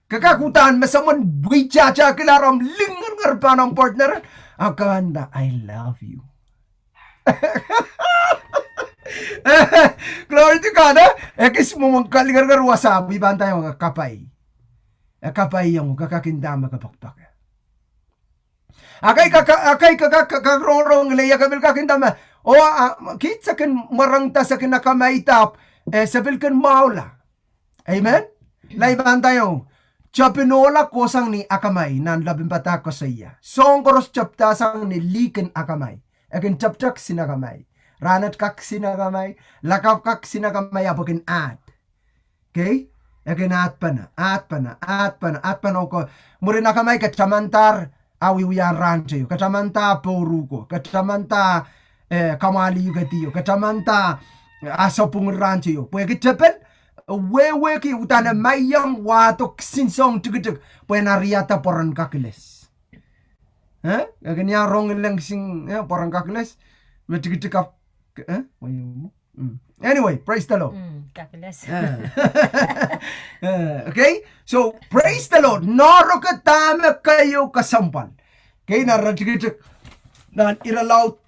Kakakutaan masaman buichacha kilaram lingar pa ng partner. Akanda, I love you. Glory to God. Kis mo magkalingar wasa. Iban tayo kapay. Kapay yung kakakindama kapakpak. Akay kakarorong leya kabil kakindama. O kitsa kan marangta sa kinakamaitap sabil kan maula. Amen? Laiban tayo. Chapinola kosang ni akamay nan labimpata ko sa iya. Song koros chapta sang ni liken akamay. Akin chapchak sinakamay. Ranat kak sinakamay. Lakaw kak sinakamay apakin at. Okay? Akin at pana ko. Murin akamay kachamantar awiwiyan rancho. Kachamanta poruko. Kachamanta kamali yugatiyo. Kachamanta asopung rancho yo. Pwede kitapel. Wewe ki utana mayang wato sinsong tugutuk. Pwede nariata porang kakiles. Kanya rong lang sing porang kakiles. Matugutuk. Anyway, praise the Lord. Kakiles. Okay? So, praise the Lord. Naro katama kayo kasampal. Okay, naratugutuk. Dan iralaw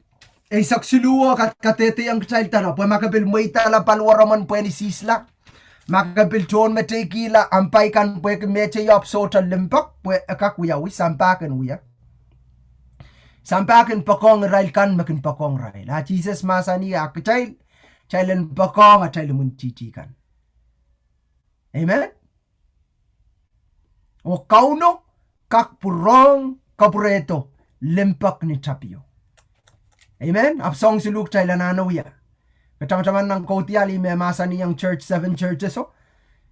saksiluwa katete ang child tana. Pwede makabil mo itala palwaraman pwede sisla. Makabil chon metekila ampai kan pwede meche yop sota limpak. Pwede akakuya wi sampakan wiya. Sampakan pakong rail kan makin pakong rail. Jesus masani ak child. Chailan pakong at chailan munchichi kan. Amen? O kauno kakpurong kapureto limpak ni Chapio. Amen? Apsong si Luke chailan anawiya. Kacamacaman ng Kotial, may masa niyang church, 7 churches, oh.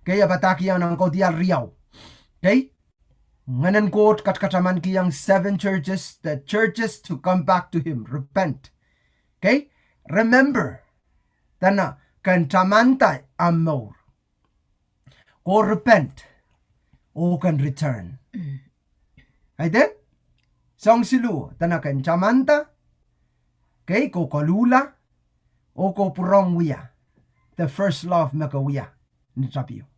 Kaya bataki yang ng Kotial Riau. Okay? Nganan quote katkacaman kiyang 7 churches, the churches to come back to Him, repent. Okay? Remember, tana, kantamanta amor. Go repent, o can return. Ay din? Song silu, tana kantamanta, okay, ko kalula, o ko purong wiya. The first love makawiya. Nisabiyo.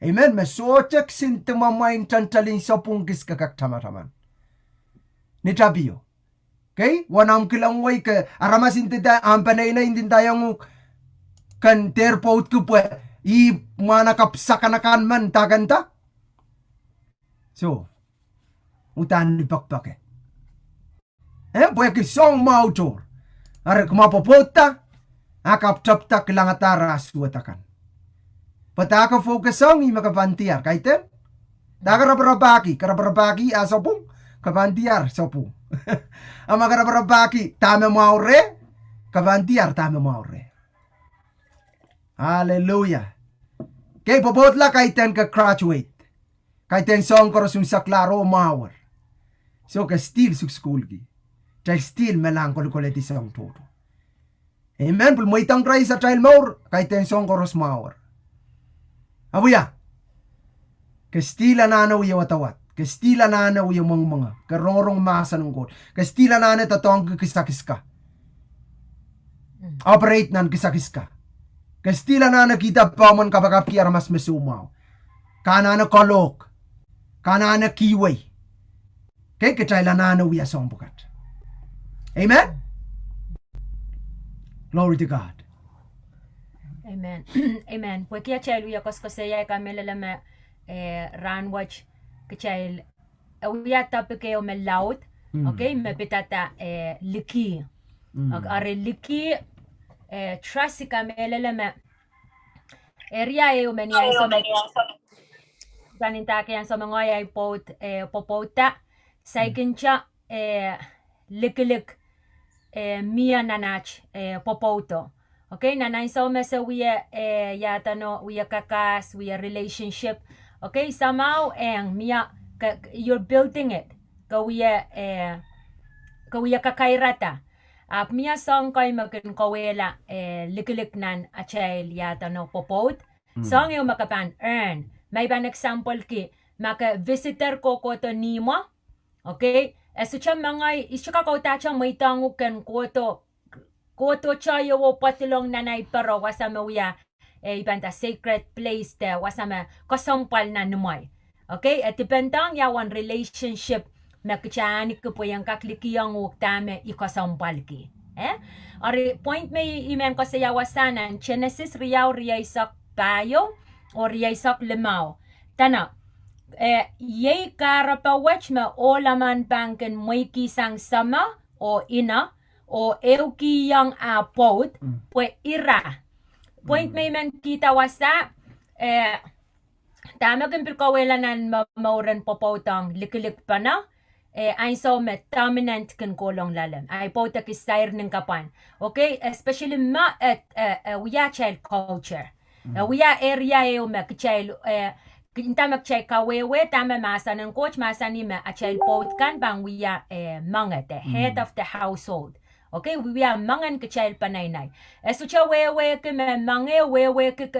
Amen. Masocak sintumamain tantalin sa punggis kakaktamataman. Nisabiyo. Okay? Wanam kilangway ka aramasin tita ampanay na hindi tayong kan terpout ko po manakapsakanakan man taganta. So, utan lipakpake. Pwede kisong mautor. Are kumapopota, akap-taptak langatara suwatakan. Pataka focus ang makapantiar. Kaiten? Karabarabaki asapong, kapantiar sapong. Ang makarabarabaki, tama maure, kapantiar tama maure. Hallelujah. Kay popotla kaiten ka graduate. Kaiten song korosum saklaro mawar. So ka still suk school gi. Dahil still melang kulikuliti sa ang todo. Amen. Pulmoitang try sa child more, kahit tensong koros mawar. Abuya. Kastila na na uya watawat. Kastila na na uya mga. Karorong masa ng god. Kastila na na tatong kisakis ka. Operate nan kisakis ka. Kastila na nakita pa man kapag kiyar mas mesumaw. Kana na kolok. Kana na kiway. Kaya kachayla na na uya sa bukat. Amen? Glory to God. Amen. Amen. Pwede kaya chayl uya koskosaya kamelalama ranwatch kachayl uya tapi kayo malaut. Okay? Mapitata liki. Are liki trust kamelalama area yo mania so ganinta kaya sa mga ay popota sa ikincha likilik mia nanach popoto. Okay, nanay so mesa wiya yata no wiya kakas wiya relationship. Okay, somehow mia you're building it. Kawiya kakairata. Mia song kay makin kawela likilik nan achel yata no popot. Song yung makapan earn. May ban example ki maka visitor ko to nimo. Okay? Esucha mga ischaka ko tacha may tango ken koto chayo wo patilong nanay pero wasama wiya ibanta sacred place te wasama kosampal na numay. Okay? At dependang yawan relationship makachani ko po yung kaklikiyang uktame ikosampal ki. Ari point may imen ko sa yawasanan Genesis riyaw isak payo o isak limaw. Tana yay karapawach ma olaman banken may kisang sama o ina o euki yang apot pwe ira. Point may man kita wasa tama kempil kawela nan mauran popotang likilik pa na ay so met dominant kan kolong lalam ay pota kisair ng kapan. Okay, especially ma at wiya child culture. Wiya area yo ma child Kinta magchay kawewe tama masa ng coach masa ni ma a child pot kan bang wiya mga the head of the household. Okay, wiya mangan ka child panaynay. So cha wewe ke mange wewe ke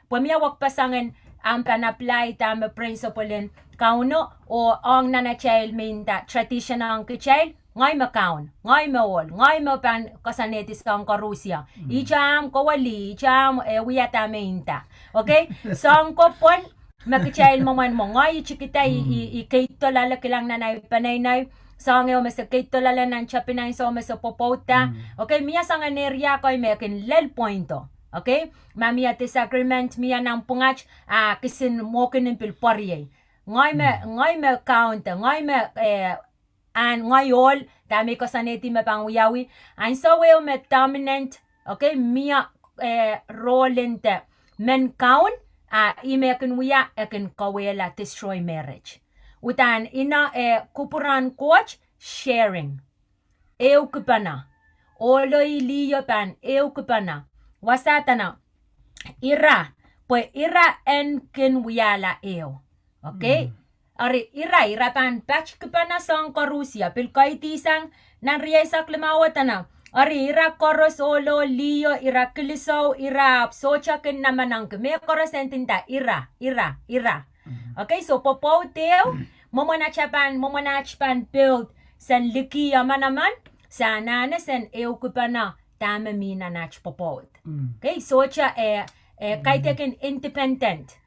pamiyawak pasangan ang pan-apply tama principle kauno o ang nana child minta traditional ka child ngay makaon, ngay mawol, ngay mapan kasanetis kang karusya. Icham kawali, icham wiya tama inta. Okay, so ang kopon magkichail mo man mo ngay chikita i-kaito lala kilang nanay panaynay sangyo mas kaito lala nan chapinay so mas popota. Okay, miya sang anerya ko may kin lel pointo. Okay, mamiya disagreement miya nang pungach kisin mo kinin pilporye ngay me count ngay me an ngayol dami ko saneti mapangwiyawi and so we me dominant. Okay, miya rolente men count imekin wiya ekin kawela destroy marriage. Utan ina kupuran coach sharing. Eukupana. oloi liyo pan eukupana. Wasatana. Ira. Pues ira en kin wiyala eo. Okay? Ari ira pan patch kupana song korusia. Pilkoiti sang nan riesak limawatana. Ari ira koros olo liyo ira kiliso ira socha kin namanang me koros entinta ira. Okay, so popo teo momonachpan build san liki amanaman sa nana san eukupana tama mina nach popo. Okay, socha kaitekin independent.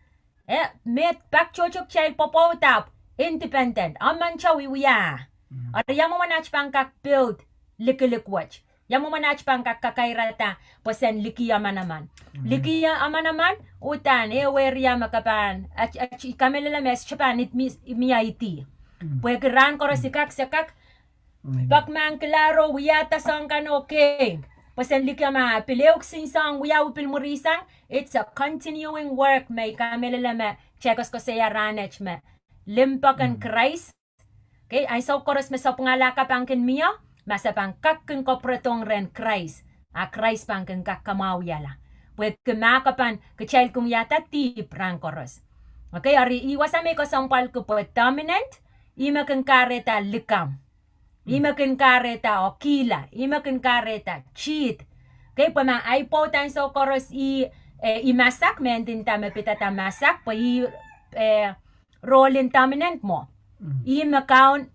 Met back chochok child popo tap independent. Aman chawi wiya. Ari yamomanachpan kak build likilikwach. Yamomanachpan kak kakairata posen liki amanaman. Liki amanaman utan weria makapan at kamelala mes chapan it miyaiti. Pwekran korosikak sakak bakman klaro wiyata song kan okay. Pasen likama pileuk sing song wiyaw pilmurisang. It's a continuing work may kamelala me chekos ko saya ranech me limpoak and Christ. Okay, ay so koros me sa pangalaka pangkin miya masapang kakkin ko pretong ren Christ. Christ pangkin kakamawiyala. Pwede kumakapan kachel kung yata tip rang koros. Okay, ari iwasame ko sampal ko po dominant. Ima kan kareta likam. Ima kan kareta okila. Ima kan kareta cheat. Okay, pa ma ay po tan so koros imasak. Mentin ta mapitata masak. Pa role in dominant mo. Ima kaun.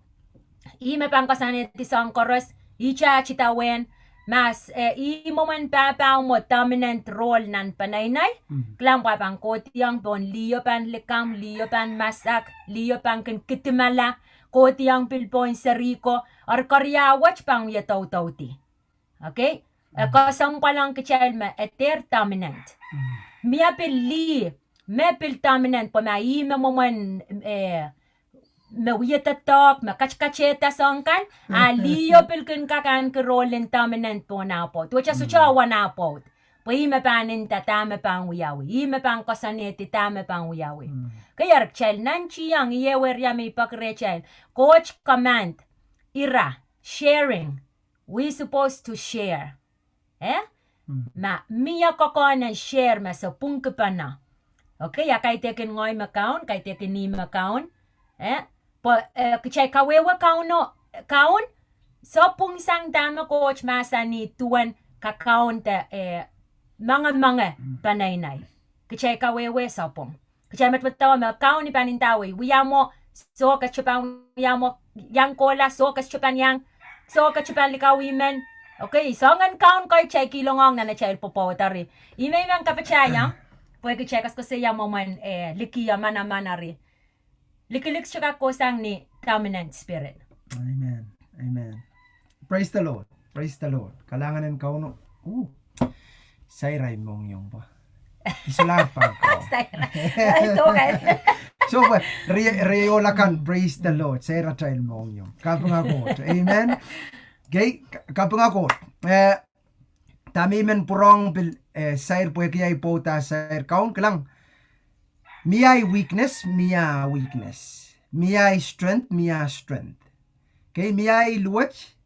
Ima pangkasanit isang koros. Icha chitawen. Mas imoman papaw mo dominant role nan panaynay. Klang papang kotiyang bon liyo pan likam, liyo pan masak, liyo pan kitimala, kotiyang pilpon sariko, or koryawach pang yataw-tawti. Okay? Kasang palang kachal ma eter dominant. Mia pil dominant po maima mo man mawiyatatok, makachkacheta songkan, liyo pilkin kakan karolin dominant po na po. Tuwa siya suchawa na po. Po ima panin ta tama pang wiyawi. Ima pang kasaneti tama pang wiyawi. Kaya rachel nanchi yang iyewer yami pakrechel. Coach command. Ira. Sharing. We supposed to share. Miya kokonan share ma sa pungkapana. Okay, ya kay tekin ngoy makaon, kay tekin ni makaon. Kachay kawewa kaon, so pung sang dama coach masa ni tuwan kakaon ta mga panaynay. Kachay kawewe so pung. Kachay matmatawa makaon ni panintawi. Wiyamo, so kachupan wiyamo yang kola, so kachupan yang, so kachupan likawimen. Okay, so ngan kaon koy chay kilongong na chay popotari. Imay man kapachayang, pwede chekas ko siya mo man likiya manamanari. Likilik siya ko sang ni dominant spirit. Amen. Amen. Praise the Lord. Praise the Lord. Kalangan ng kauno. Sayray mong yung pa. Isalapag ko. So, reyola kan. Praise the Lord. Sayra child mong yung. Kapangakot. Amen. Okay. Kapangakot. Tamimen purong sayr po kaya po ta sayr kaun kalang. Miyay weakness, miya weakness. Miyay strength, miya strength. Okay, miyay luwach.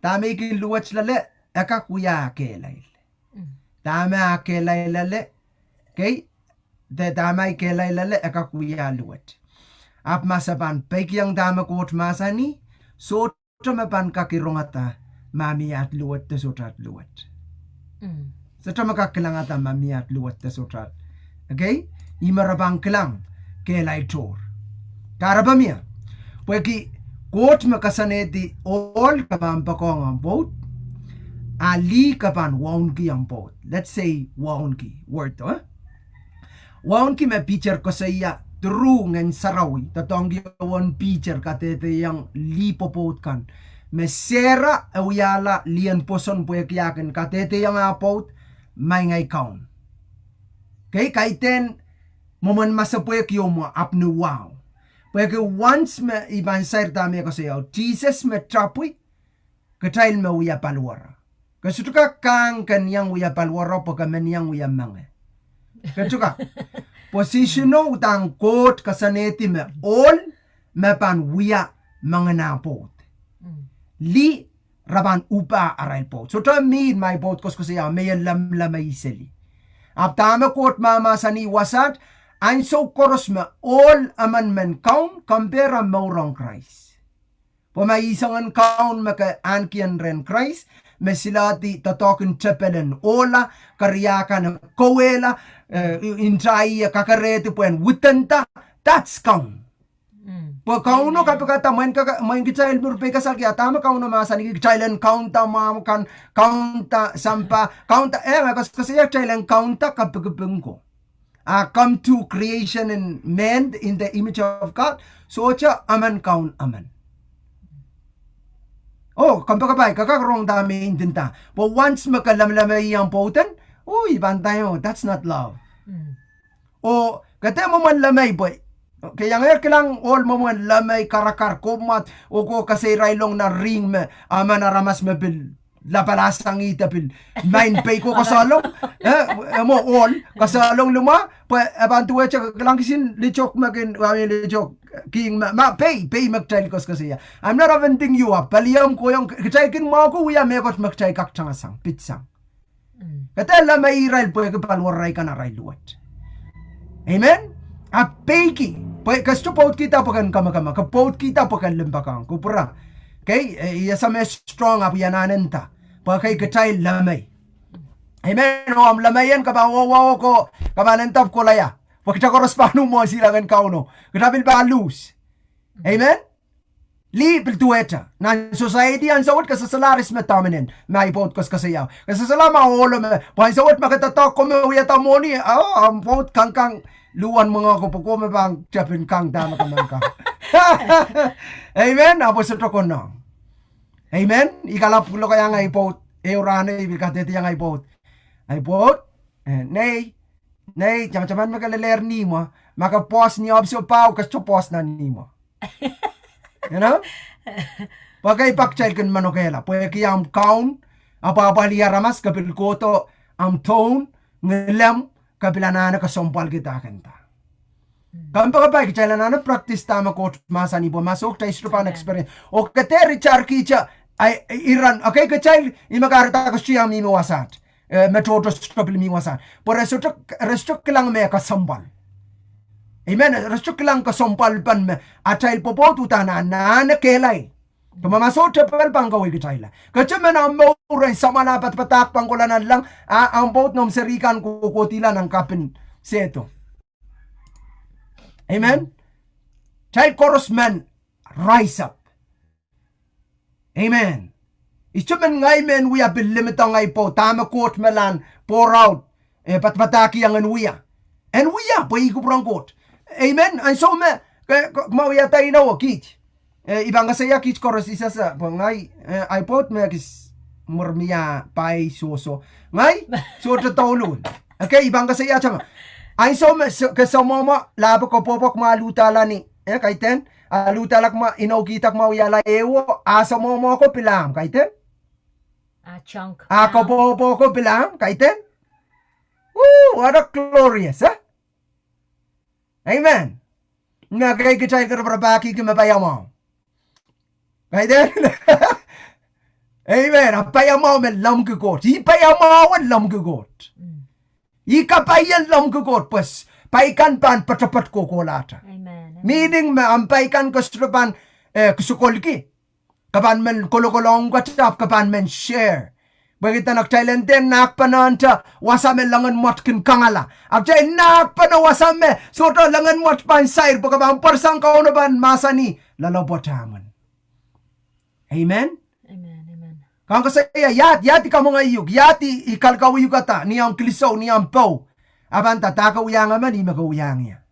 Tama ikin luwach lale, aka kuya kelay. Tama kelay lale. Okay, tama kelay lale, aka kuya luwach. Ap masapan, pekyang tama kuot masani, so tamapan kakirongata, mamiyat luwat te sotrat luwat. So tamakakilangata mamiyat luwat te sotrat. Okay? Imarabang kelang kelay tor. Karabamia. Pweki kot makasaneti all kapampakong ang boat. Ali kapan waunki ang boat. Let's say waunki. Word to, waunki may picture ko sa iya. True ngan sarawi. Tatong yawan picture katete yang lipopot kan. May sera awiyala lian poson pwekyakin katete yang apot may ngay kaun. Okay, kaiten momen masa puek yomo apnu wow. Puek once me iban sair tame ko sayo Jesus me trapui katail me uya palwara. Kasutuka kang kanyang uya palwara po kamenyang uya mange. Kasutuka positiono utang kot kasaneti me all me pan uya mange napot. Li raban upa aray pot. So to mean my pot kos kasi may lam iseli. Aptama kot mama sani wasat ein so koros me all aman men kaun compare maurang Christ. Pamaisangan kaun maka ankian ren Christ mesilati tatokin tepelen ola karyakan kowela intrai kakarete puen witenta that's kaun. Kauno kapagata main kichail burpe kasal kaya tama kauno masani kichailen kaunta mam kan kaunta sampa kaunta kasi kichailen kaunta kapagpengko. Come to creation and man in the image of God. So cha aman kaun aman. Oh, kampagabay kakakrong dami intinta. But once makalamlamay ang poten, uy bantay mo, that's not love. O kata mo man lamay boy. Kaya ngayon kilang all mo man lamay karakar kumat o ko kasi railong na ring me ama na ramas me bil lapalasang itapil main pay ko kasalong mo all kasalong luma pa abantu echa kilang kisin lichok magin lichok king ma pay magtay kos kasi I'm not venting you up paliyam ko yung kitay kin mo ko uya me kos magtay kak changasang pitsang kata lamay rail po yung palwaray ka na railuat. Amen. A payki kasto paut kita pakan kama kapaut kita pakan lembakang kupura kay yasa me strong apu yananenta pakai kecai lamay. Amen. O am lamayan kabawaw ko kabanentap ko laya pakita ko raspanu mo silangan kauno kadabil balus. Amen. Li piltueta na society ang sawat kasasalaris metaminen may paut kos kasayaw kasasalama olo me pain sawat makatatok ko me uyata mo ni am paut kangkang luan mga ko me bang japin kang dama ka. Amen. Apo sa ko no. Amen. Ikalap lo kaya nga ipot eurane ibikatete yang ipot. Ipot nay chama magaleler ni mo maka-post ni obso pau kasto post na ni mo. You know? Pagay pakchal kan manokela pwede kiyam kaun apa liya ramas kapil koto am tone ngelem kapilanana kasompal kita kanta. Kampa kapay kichalana practice tama ko masani bo masok ta istrupan experience. O kate richar kicha ay iran okay kachal imakarta ko siya mi wasat. Metodo stopil mi wasat. Por eso restok lang me kasompal. Amen. Restok lang kasompal pan me atay popot utana na kelay. Tumamasok tapal pang gawin kitayla. Kasi man mo rin sa malapat patak pangkulanan lang ang boat ng serikan kukutila ng kapin seto. Amen? Child chorus man, rise up. Amen. Ito man ngay men wiya bilimitang ngay po, tama court melan, pour out, patpataki ang anuya. And wiya, paigubrang court. Amen? Ang so me, mawiya tayo na wakit. Ibang saya kits koros isa sa ngay iPod me kis murmiya pai soso ngay so tolun okay ibang saya chama ay so kasama mo labo ko popok malutala ni kaiten alutalak ma inaw-kitak mawiyala ewo asa mo ko pilam kaiten chunk ako popo ko pilam kaiten what a glorious amen nga kay kitay ka rabaki kimapayamo. Right there? Amen. Apayamaw men lam kugot. Ipayamawan lam kugot. Ikapayan lam kugot. Pues, paikan pan patapat ko kolata. Amen. Meaning, ampaikan kustrupan kusukolki. Kapan men kolokolong katap, kapan men share. Bagita nagtailenden nakpananta wasame langan motkin kangala. Abjay nakpana wasame soto langan mot pansair pagkabang parsang kaunaban masani lalabotaman. Amen? Amen. Kang kasaya, yati ka mga iyog, yati ikalkaw iyog ata, niyang klisaw, niyang paw. Aban tatakaw yang man, di magawiyang niya.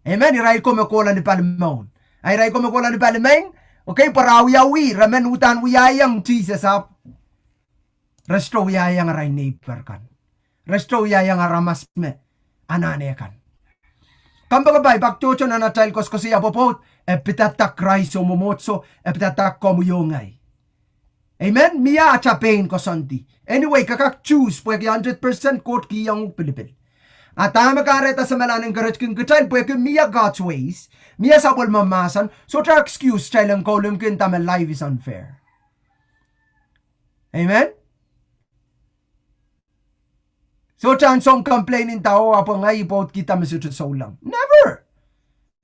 Amen? Iray ko makola ni Palimon. Ay iray ko makola ni Palimon, okay, parawiyawi, ramen utan wiyayang Jesus up. Resto wiyayang aray neighbor kan. Resto wiyayang aramas me, anane kan. Kambagabay, bakchocho na natal kos siya popot, epitatak raiso momotso, epitatak komuyongay. Amen? Miya achapain ko santi. Anyway, kakak choose, pwede 100% court kiyang Pilipin. At tama kareta sa malanang garage kong kachal, pwede miya God's ways, miya sabol mamasan, so tra excuse child ang kolum kinta my life is unfair. Amen? So chan song complaining tao apa nga ipot kita mesutut sa ulang. Never!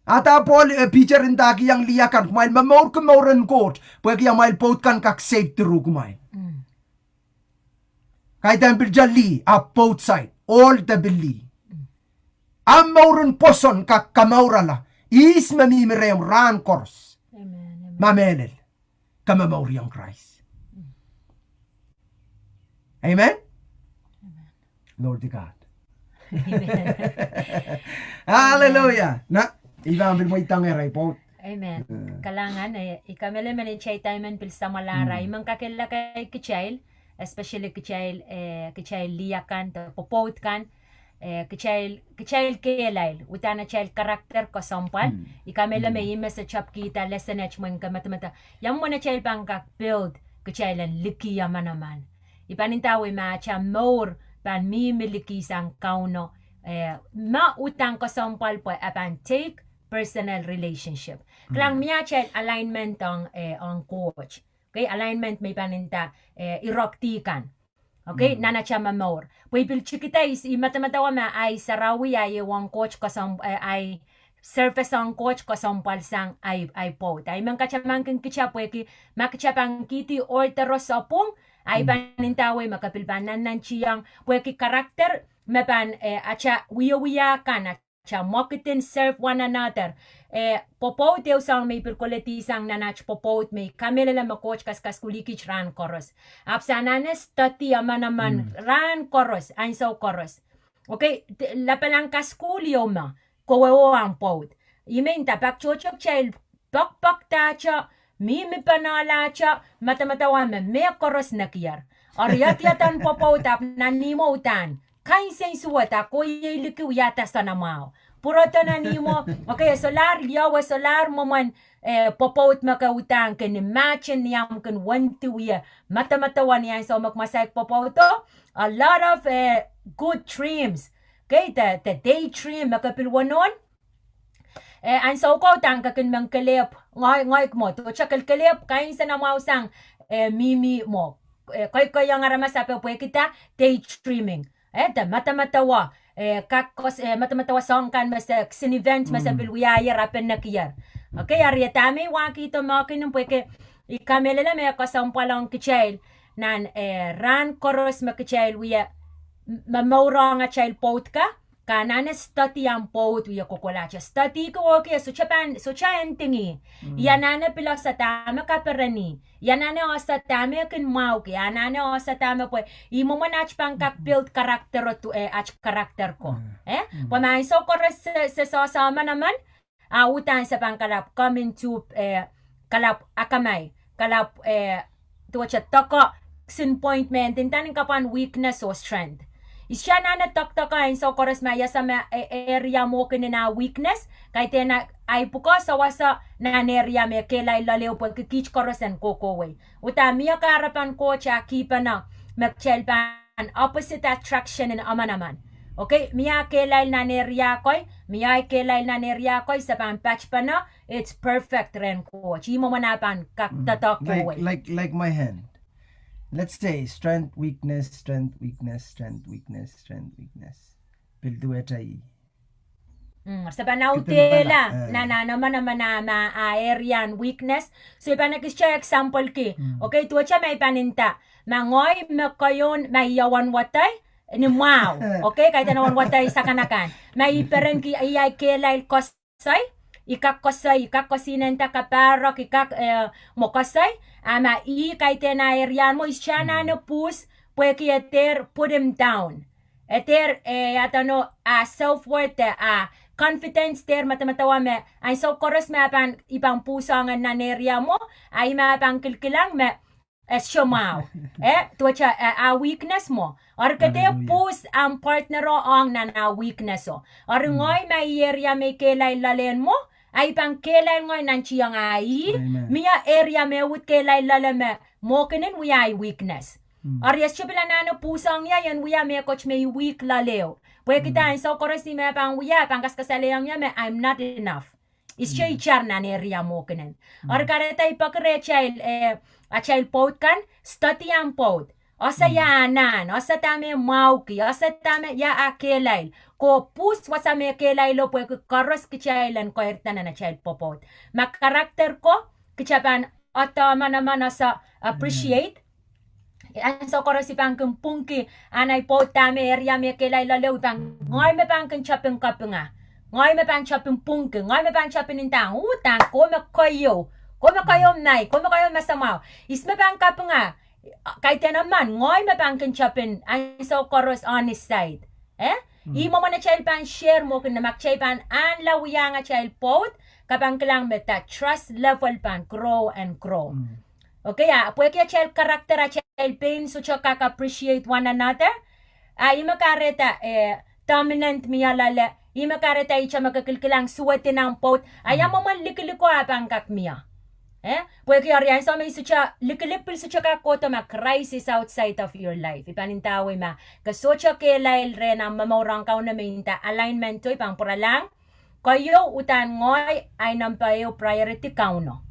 Ata Paul picture in taki yang liakan kumain mamaur kumauran court pwede yang mail pot kan kak save turu kumain. Kahit ang piljali a both side all the bili. Ang maurun poson kak kamaurala is mamimirem ran kors. Amen. Mamenel kamamauri ang Christ. Amen? Lord God. Hallelujah. Na, iba ambil mo itang eray po. Amen. Kalangan ikamele men chay taymen pil sa malara imang kakela kay kichail, especially kichail liakan to popot kan kichail kelail utana chail karakter ko sampal ikamele me ime sa chap kita lesson h mo kamata yam mo na chail bangkak build kichailan liki yamanaman ipanintawi ma cha more pan mimiliki sang kauno ma utang ko sampal po apan take personal relationship. Klang miya chet alignment ang coach. Okay, alignment may paninta iroktikan. Okay, nana cha mamor. Pwipil chikita is matamatawa ma ay sarawi ay wang coach ko ay surface ang coach ko sampal sang ay po. Ay man kachamang kicha pweki makachapang kiti orteros opong ay panintaway makapilpanan ng chiyang pweki karakter mapan acha wiya kan acha mokitin serve one another popot eu sang may perkoleti sang nanach popot may kamela ma coach kas kulikich ran koros apsananes tati amanaman ran koros ainso koros okay lapalang kaskulyo ma kowewo ang pot imenta pak chochok child pak tacha Mimi panalacha matamatawa me koros nakiyar. Ariat-yatan popotap nanimo utan. Kain sen suwata ko yeliku yata sa namao. Purota nanimo, okay, solar yawa solar moman popot makautang ken matchen niyam ken 1-2 year. Matamatawa niyan so magmasak popoto. A lot of good dreams. Okay, the day dream makapilwanon. Ang so ko tang kakin mang kelep ngoy mo to chakal kelep kain sa namaw sang mimi mo koy yang arama sa pe kita daydreaming ta matamatawa kakos matamatawa song kan mas sin event mas pilwiya rapen nakiyar okay arietame wa kito mo kinum pweke ikamelela me ko sa palang kichail nan ran koros makichail wiya mamawra nga child pot ka kanana study ang pot wiya kokolacha study ko okay so cha entingi yanana pila sa tama ka perani yanana o sa tama kin mau ki yanana o sa tama po imo man ach pang kak build character to ach character ko pamay so kores sa sama naman utan sa pangkalap coming to kalap akamay kalap tuwa toko sin point maintain taning kapan weakness or strength isya na nataktakan so koras maya sa area mo kinina weakness kay tena ay puko sa wasa na area me kelay lalew po kikich korasan kokoway uta miya karapan ko cha kipa na magchelpan opposite attraction in amanaman okay miya kelay na area koy miya kelay na area koy sa pang patch pa na it's perfect ren ko chimo manapan kaktatak koy like my hand. Let's say strength, weakness, strength, weakness, strength, weakness, strength, weakness. Pildu etay. Sa panaw tela na naman na aerian weakness. So ipanakisya example ki. Okay, tuwa siya may paninta. Mangoy makayon may yawan watay ni wow. Okay, kahit nawan watay sa kanakan. May peren ki ayay kelay kosay. Ikakosinan ta kaparok mokosay ama kay tenayerian mo isya na no pus pweki eter put him down eter atano self-worth confidence ter matamatawa me ay so koros me apan ibang pusangan na nerya mo ay mapang kilkilang me esyomaw tuwacha weakness mo or kate pus ang partner o ang na weakness o or ngoy may area may kelay lalen mo ay pang kelay ngoy nan chiyang ay miya area me wut kelay lalame mo kenen we ay weakness or yes chupila nano pusang ya yan we me coach may weak laleo pwe kita so koros ni me pang we pang kaskasaleyang ya me I'm not enough Isya ichar na area mo kenen. Or kareta ipakre a child pot kan study ang pot. Osa yanan, osa tame mauki, osa tame ya akelail. Ko pus wasa me kelay lo pwe karos kichailan ko ertana na child popot. Mak karakter ko kichapan atama naman sa appreciate. Ang so koros ipang kumpungki anay pot tame area me kelay lo lew pang ngoy me pang kunchapeng kapenga. Ngoy me pang chapeng pungki, ngoy me pang chapeng intang utang ko me koyo. Ko me koyo nai, ko me koyo masamaw. Is me pang kapenga. Kahit naman, ngoy me pang kunchapeng ang so koros honest side. Imo mo na child pan share mo kung namak child pan an lawiya nga child pot kapang kalang meta trust level pan grow and grow. Okay, pwede kaya child character a child pain so chaka appreciate one another. Ima kareta dominant miya lala. Ima kareta icha magkakilkilang suwatin ang pot. Ayaw mo man likiliko apang kak miya. Pwede kaya riyan sa may sucha likilipil sucha ka koto ma crisis outside of your life. Ipanintawi ma kasocha kelail ren ang mamorang kao na minta alignment to ipang pura lang. Kayo utan ngoy ay nampayo priority kao no.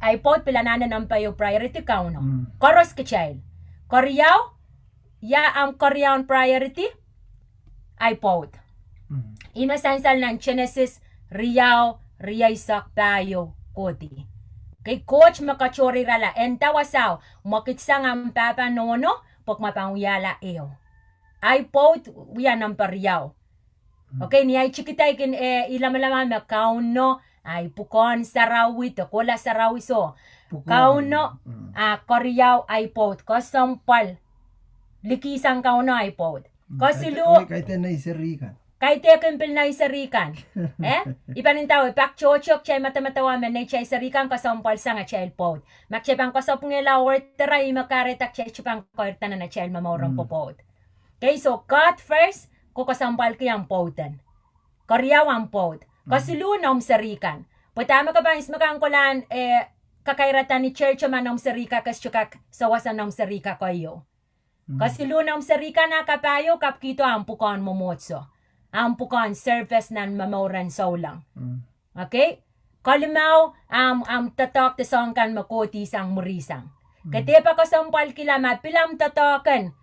Ay pot pilananan nampayo priority kao no. Koros ka child. Koryaw ya ang koryaw priority ay pot. Imasansal ng Genesis riyaw riyaisak payo koti. Kay coach makachori rala enta wasaw makitsang ang papa nono pag mapanguyala iyo. Ay pot wiya ng pariyaw. Okay, ni ay chikitay kin ilam-laman makauno ay pukon sarawi to kola sarawi so. Kauno koryaw ay pot kosampal. Likisang kauno ay pot. Kasilu Kahit na isirikan. Kahit kumpil na isarikan. Ipanintaw, pak chochok chay matamatawa men na chay isarikan kasampal sa nga child pot. Makchepang kasapong ilawar tara imakaretak chay chupang koertan na child mamorong popot. Okay, so God first, kukasampal kayang poten. Koryaw ang pot. Kasilu na umsarikan. Putama ka ba ismakang kulan kakairatan ni church man na umsarika kas chukak sawasan na umsarika kayo. Kasilu na umsarika na kapayo kapkito ang pukan momotso. Ang pukan service nan mamoran so lang. Okay? Kalimaw tatok te song kan makoti sang murisang. Katipa ko sampal kila mapilam tatokan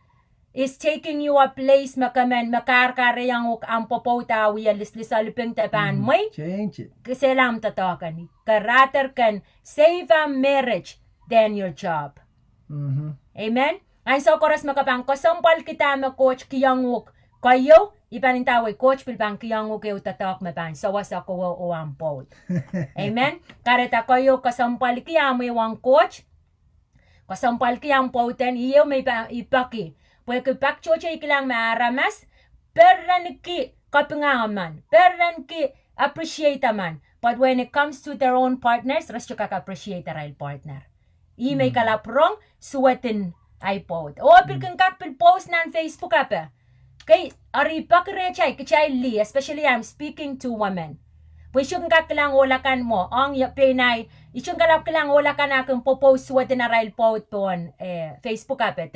is taking you a place makamen makarkare yang ang popota wiya lislisaliping tapan may Change it. kasi lam tatokan. Karater kan save a marriage than your job. Amen? Ang so koras makapang kasampal kita coach kiyanguk kayo ipanintaway coach pilpang kiyanguk kayo tatok mapan sawas ako o ang pot. Amen? Kareta kayo kasampal kiyang may wang coach kasampal kiyang poten iyo may ipaki. Pwede pakchoche ikilang maaramas perran ki kapingaman perran ki appreciate man. But when it comes to their own partners, ras ka appreciate rail partner. May kalaprong suwatin ay pot. O pilkang kapil post na Facebook apa. Kay ari pakrechay kachay li, especially I'm speaking to women. Pwede yung kakilang ulakan mo, ang pinay, isyong kalang ulakan akong popost suwatin na rail pot pon Facebook apa.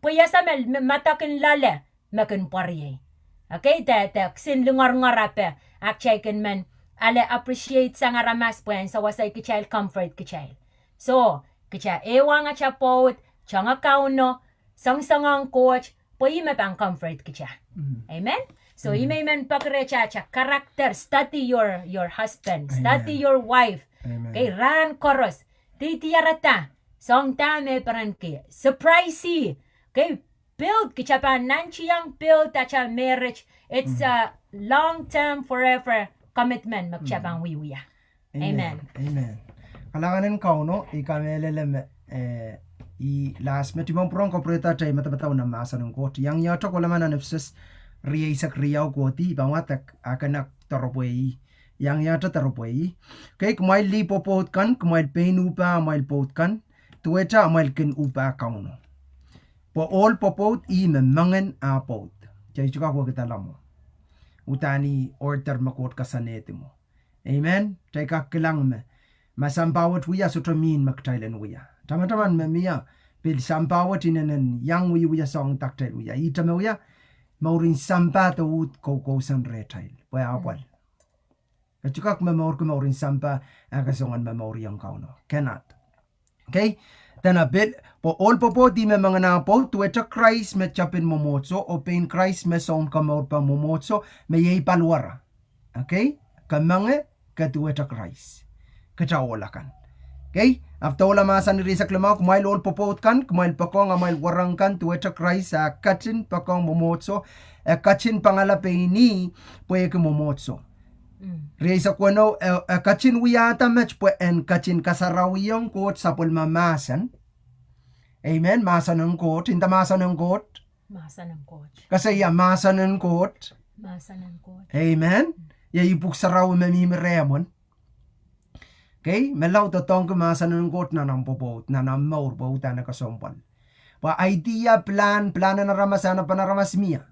Pwede sa matakin lale, makin pariye. Okay, sin lungar-ngar apa, akchay kan man, ale appreciate sa nga ramas po sa wasay kachay comfort kachay. So, kachay ewa nga cha pot, cha nga kauno, sang-sangang coach, pwede mapang comfort kachay. Amen? So, imay man pakrecha cha character, study your husband, study your wife. Amen. Okay, ran koros, titiyarata, song tame paran ki, surprisey. Okay, build kichapa nanchiyang build tacha marriage. It's a long-term, forever commitment magchapang wiwiya. Amen. Amen. Kalanganin kau no ikamelelem I last metimong prong kopreta tay matabataw na masa ng koti yang yato ko laman anepsis riya isak riyaw koti bangatak akanak taropwei yang yato taropwei kay kumail li popot kan kumail pain upa mail pot kan tuweta mail kin upa kauno po all popot I memangen a pot chay chuka ko kita lamo utani order makot kasanete mo. Amen. Chay kakilang me masampawat wiya sutramin magtailan wiya. Tama-taman mamiya pil sampawat inanan yang wiya song taktail wiya. Itame wiya maurin sampato ut ko san retail. Pwede apal. Kachukak mamaur kumaurin sampa akasongan mamaur yang kau no. Cannot. Okay? Tana bit po all po di me mga na po tuweta Christ me chapin momotso o pain Christ me song kamaur pa momotso me yay palwara. Okay? Kamange katuweta Christ. Kachaola kan. Okay? After wala masan ni sa klamaw kumail all po kan kumail pa ko nga mail warang kan tuweta Christ sa kachin pa kong momotso kachin pangalape ni puwe ke momotso. Reisa kuano kachin wiyata match po en kachin kasarawiyong kot sa pulmamasan. Amen. Masan ng kot. Hinta masan ng kot. Masan ng kot. Kasi ya masan ng kot. Masan ng kot. Amen. Ya ipuk saraw memimiremon. Okay. Melaw totong ke masan ng kot na nampopot. Na namaur pauta na kasompal. Pa idea plan na ramasana panaramas miya.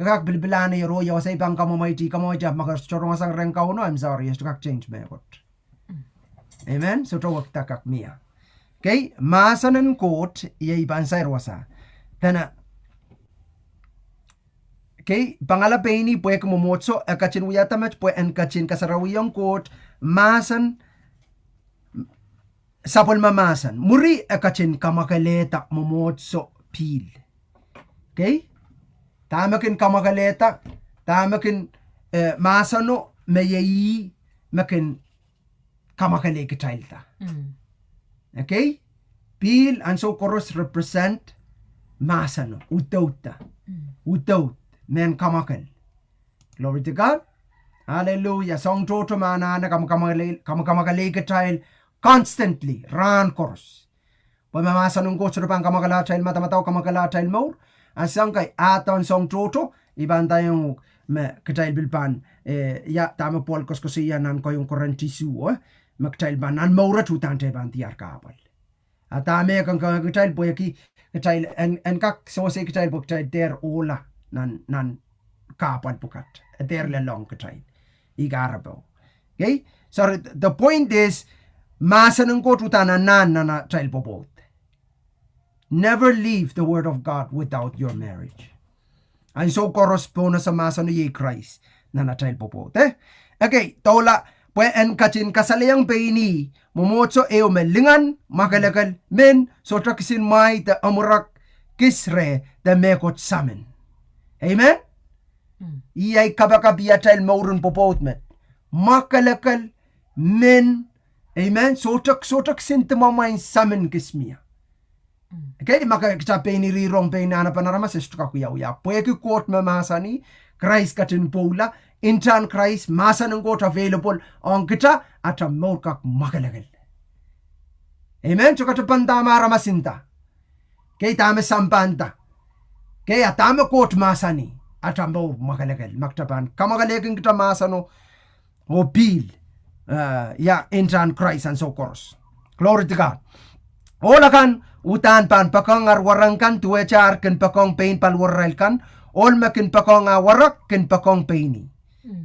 Kakak bilbilana yung roya sa ibang kamamayti makasyorong asang rengkaw no, I'm sorry, yes, kakak change me kot. Amen? So, tawag takak miya. Okay? Masanan kot, iya ibang sa rosa. Tana, okay? Pangalapay ni, puwe kumumotso, kachin uyatamach, puwe en kachin kasarawiyong kot, masan, sapol mamasan. Muri, kachin kamakaleta, mumotso, pil. Okay? Tamakin kamakaleta, tamakin masano, mayayi, makin kamakale kitailta. Okay? Pil and so chorus represent masano, utauta. Utaut, men kamakal. Glory to God. Hallelujah. Song toto manana kamakamagale kitail constantly, ran chorus. Pamamasano ko sa pang kamakala child matamataw kamakala child more. Asang kay aton song toto iban tayong katail bilpan ya tama pol kos kosiyanan ko yung korentisu magtail banan maura tutan te ban tiar kapal atame kang katail boyaki katail en kak so se katail bok tail der ola nan kapal pukat der le long katail igarabo. Okay, so the point is masanung ko tutan nan na tail popot. Never leave the word of God without your marriage. And so correspond sa masa no ye Christ na natayl popot. Okay, tola pwe en kachin kasalayang peini momotso eo melingan magalakal men so trakisin mai ta amurak kisre da mekot samen. Amen? Iyay kabakabiya tayl maurun popot met. Makalakal men. Amen? So traksin tamamain samen kismiya. Okay, maka kita peni rirong peni ana panarama sestuka kuya. Pueki quote mamasani Christ katin pola intan Christ masanang quote available on kita at a morkak makalagal. Amen. Chukata pantama ramasinta. Kay tama sampanta. Kay atama quote masani at a more makalagal. Maktapan kamagalekin kita masano o pil. Intan Christ and so course. Glory to God. Olakan utan pan pakong arwarangkan tuwechar ken pakong pain palwarrelkan ol makin pakong warak ken pakong paini.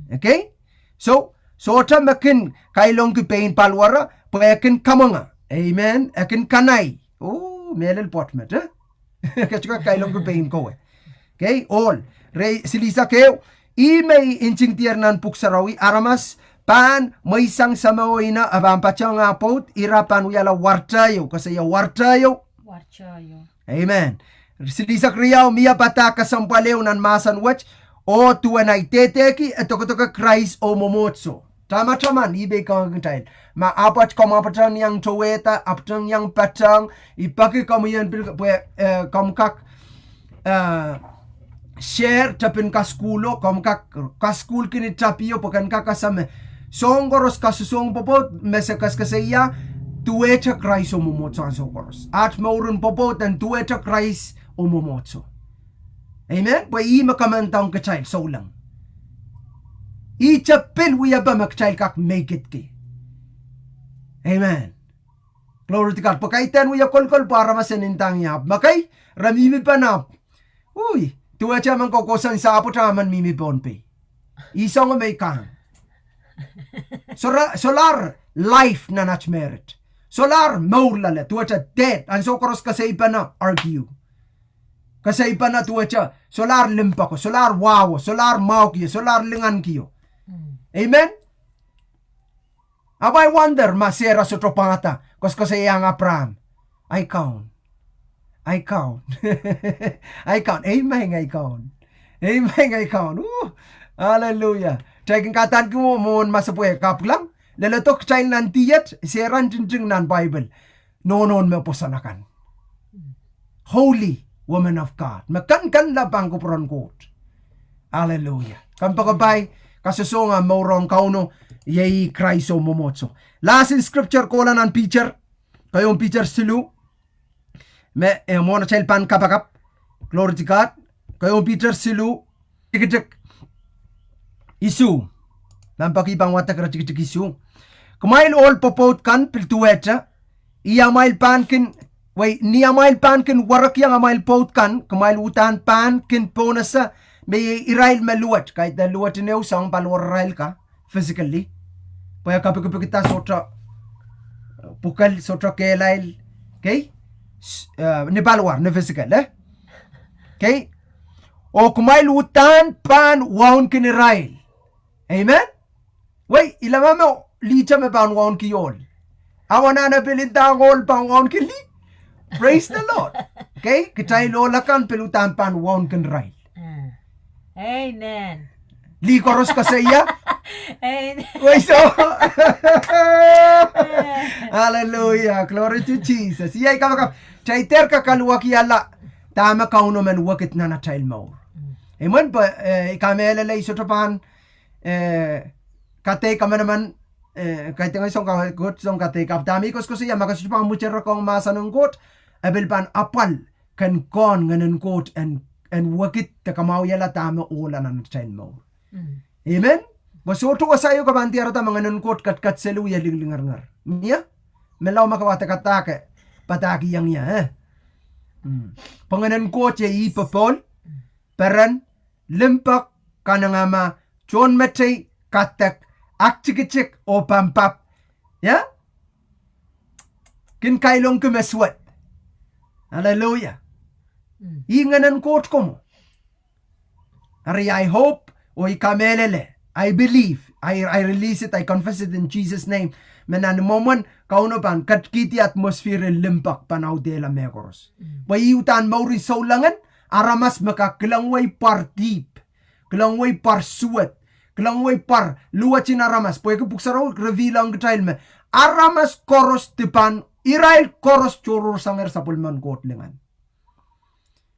Okay? So ta makin kailong ki pain palwara pakin kamanga. Amen. Akin kanay. Oh, melel potmet Kachuka kailong ki pain ko Okay? All. Silisa keo imay inching tiernan puksarawi aramas pan may isang samaoy na abampachang apot irapan uyala wartayo kasi ya wartayo. Amen. Silisa kriyaw miya pata kasampalew nan masan wach o tuwanay teteki etokotoka Christ o momotso. Tama-taman ibig kang tayo. Maapat kamapatan yang toweta apatang yang patang ipaki kamuyan kamkak share tapin kaskulo kamkak kaskul kini tapiyo pakan kakasame. Songgoros kasusong popot mesekas kasaya tuweta Christ o momotso ang songgoros. At maurun popot ang tuweta Christ o momotso. Amen? Pwai makamantang kachayl so lang. Ichapil wiya ba makachayl kak make it ki. Amen. Glory to God. Pakaitan wiya kolkol para masanintang yap. Makay ramimi panap. Uy, tuweta man kokosan sa apotaman mimi ponpe. Isang may kang. Solar life na nach merit. Solar maulala tuwacha dead. And so koros kasaypa na argue. Kasaypa na tuwacha solar limpa ko, solar wawo, solar mau kiyo, solar lingan kiyo. Amen? Abay wonder masera sa tropangata. Kosko sa iyang Abraham. I count. I count. I count. Amen, I count. Amen, I count. Hallelujah. Taking katan ko mo masapuy kaplang. Lalatok child nan tiyat. Seran jinjing nan Bible. Nonon me posanakan. Holy woman of God. Makan labang ko puron court. Hallelujah. Kampagabay, kasusonga maurong kauno, yay Christo momotso. Last in scripture, kola ng picture. Kayong picture silu. Mona child pan kapakap. Glory to God. Kayong picture silu. Tikijik. Isu. Nampakipang watak ra tikijik isu. Kumail all popot kan piltuwecha. Iya mail pankin. Wait, niya mail pankin warak yang mail pot kan. Kumail utan pankin ponasa. May irail maluat. Kahit na luat niyo sang palwarail ka. Physically. Paya kapag kita sotra. Pukal sotra kelail. Okay? Ni balwar, ni physical, Okay? O kumail utan pan waun kinirail. Amen? Wait, ilama mo licha me pan waun kiyol. Awan na pilinta ngol pan waun kili. Praise the Lord. Okay? Kitay lola kan pilutan pan waun kinirail. Amen. Likoros ka sa iya? Amen. Wait, so. Hallelujah. Glory to Jesus. Iyay ka Chaiter ka kaluwaki yala. Tama ka uno man wakit na na child mo. Amen pa ikamela lay sotrapan kate ka naman kahit nga isang kakot isang kate kaptami ko siya makasupang muchero kong masanong kot abil pan apal kan kon nganon kot and wakit ta kamaw yala tama ula na child mo. Amen. Masuto ka sayo ka bantiara ta mga nankot kat selu ya lingar-ngar. Niya? Melaw makawata-katake. Pataki yang niya, Panganan ko siya ipapol, peran, limpak, kanangama, chon matay, katak, akchikitsik, o pampap. Ya? Kinkailong kumeswat. Hallelujah. Inganan kot ko mo. Ari, I hope, o ikamelele, I believe, I release it, I confess it in Jesus' name. Menan moment kauno pan katkiti atmosphere limpak panaw de la megoros. Bayutan mauri saulangan aramas makaklangway par deep. Klangway par suwat. Klangway par luwachin aramas. Poy kepuksaro reveal ang child me. Aramas koros tipan irail koros churur sanger sa pulman kotlingan.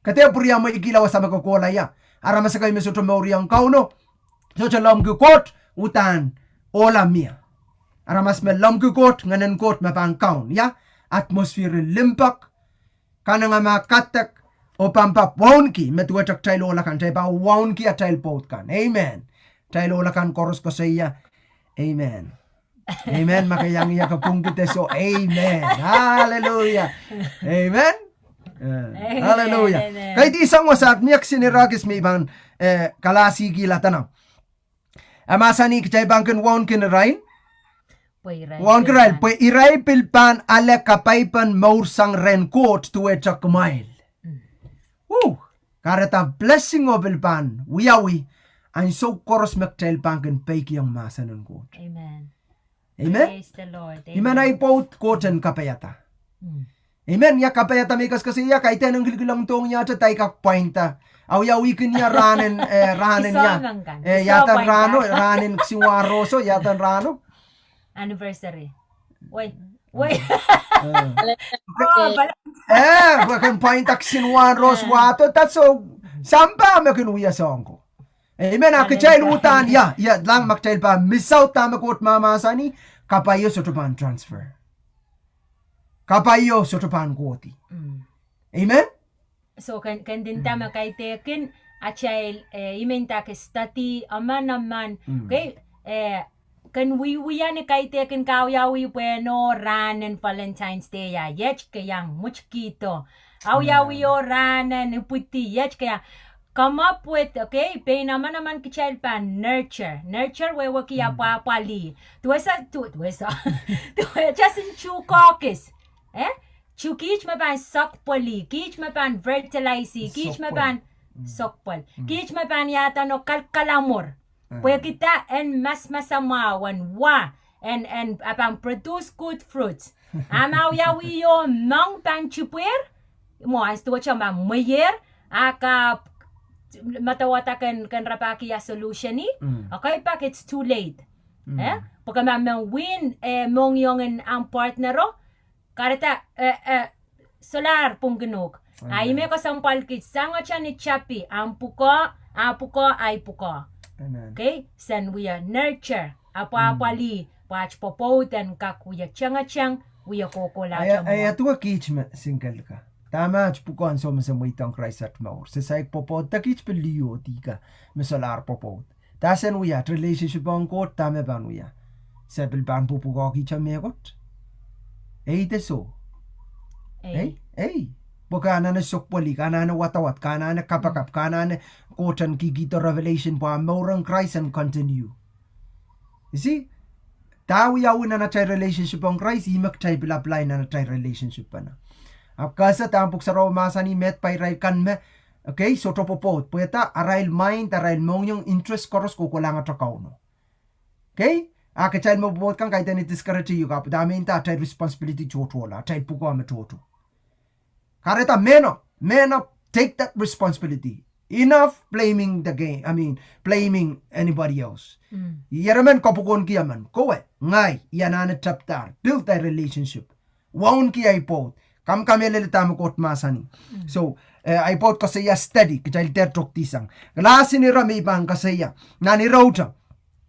Kate puriya mo ikilaw sa makakola ya. Aramas kay mesuto mauri ang kauno. So chalam kot utan ola mia. Aramas me lamkukot, nganan kot mapangkaun, ya? Atmosphere limpak, kanang makatak, o pampap waunki, metuwatak tayo olakan, tayo pa waunki at tayo pot kan. Amen. Tayo olakan koros ko sa iya. Amen. Amen. Makayang iya kapung kita so. Amen. Hallelujah. Amen. Hallelujah. Kahit isang wasak, niyak siniragis may ibang kalasi gila tanaw. Amasa ni kitay bangkin waunki na rain, Wan kral, pwe iray pilpan ala kapaypan maursang renkot tuwe chakmail. Karata blessing o pilpan, wiyawi, ang so koros mektel pankin peiki ang masanon kot. Amen. Amen? Praise the Lord. Imanay pot koten kapayata. Amen, ya kapayata mikas kasi ya kaiten ang gilgilang tong niya tay kakpainta. Aw yawi kanya ranen ya. Yatan rano, ranen siwaroso, yatan rano. Anniversary. Wait. Bakan point aksin one rose wato. That's so. Sampa makinuya song ko. Amen. Akichail utan. Ya. Lang makchail pa. Misaw tama kot mamasani. Kapayo sotopan transfer. Kapayo sotopan koti. Amen. So kan din tama kay tekin achail imenta ke stati aman. Okay. Kan wiwiya ni kay tekin kawyawi bueno ranen Valentine's Day ya yech kayang muchkito awyawi yo ranen puti yech kaya come up with okay pay naman kichel pan nurture wewe kiya pali tuwesa just in chukokis chukich me pan sokpoli kich me pan fertilize kich me pan sokpol kich me pan yata no kalkalamor Pwede kita en mas masamawan wa and abang produce good fruits. Amau ya wi yo mang pan chupuer mo as to chama mayer aka matawata kan rapaki ya solution ni. Okay pak it's too late. Porque man win mong yung ang partnero karata solar pong genug. Ay me ko sampal kit sango chan ni chapi apuko ay puko. Okay? Sen we are nurture apa-apali pach Pwopwoud and kakuya chang we are koko la chamo. Ay atua kich me single ka. Tama puko an so sa muitang Christ at maur. Sa saik Pwopwoud takich pelio tika me solar Pwopwoud. Tasen we are relationship on court tame ban we are. Sebel ban pupuko kicha megot. Te so. Buka na sokpoli, kana na watawat, kana na kapakap, kana na kotan kikito revelation pa maurang Christ and continue. You see? Tawi yaw na chay relationship ang Christ, imak chay bilaply na chay relationship pa na. Apkasa tampok sa romasa ni met pay ray kan me, okay, so Pwopwoud, puweta arail mind, arail mong yung interest koros kukulang at rakaw no. Okay? Chay mo bubot kang kahit na discourage you ka, dami inta chay responsibility chotola, chay puko ame choto. Kareta men up, take that responsibility. Enough blaming the game. Blaming anybody else. Yaraman kopukon kiyaman. Kowe, ngay, yanana chapter. Build that relationship. Waun ki iPod. Kam kamele tamo kot masani. So, iPod kasaya steady. Kajal tertok tisang. Lasi ni rami bang kasaya. Nani rota.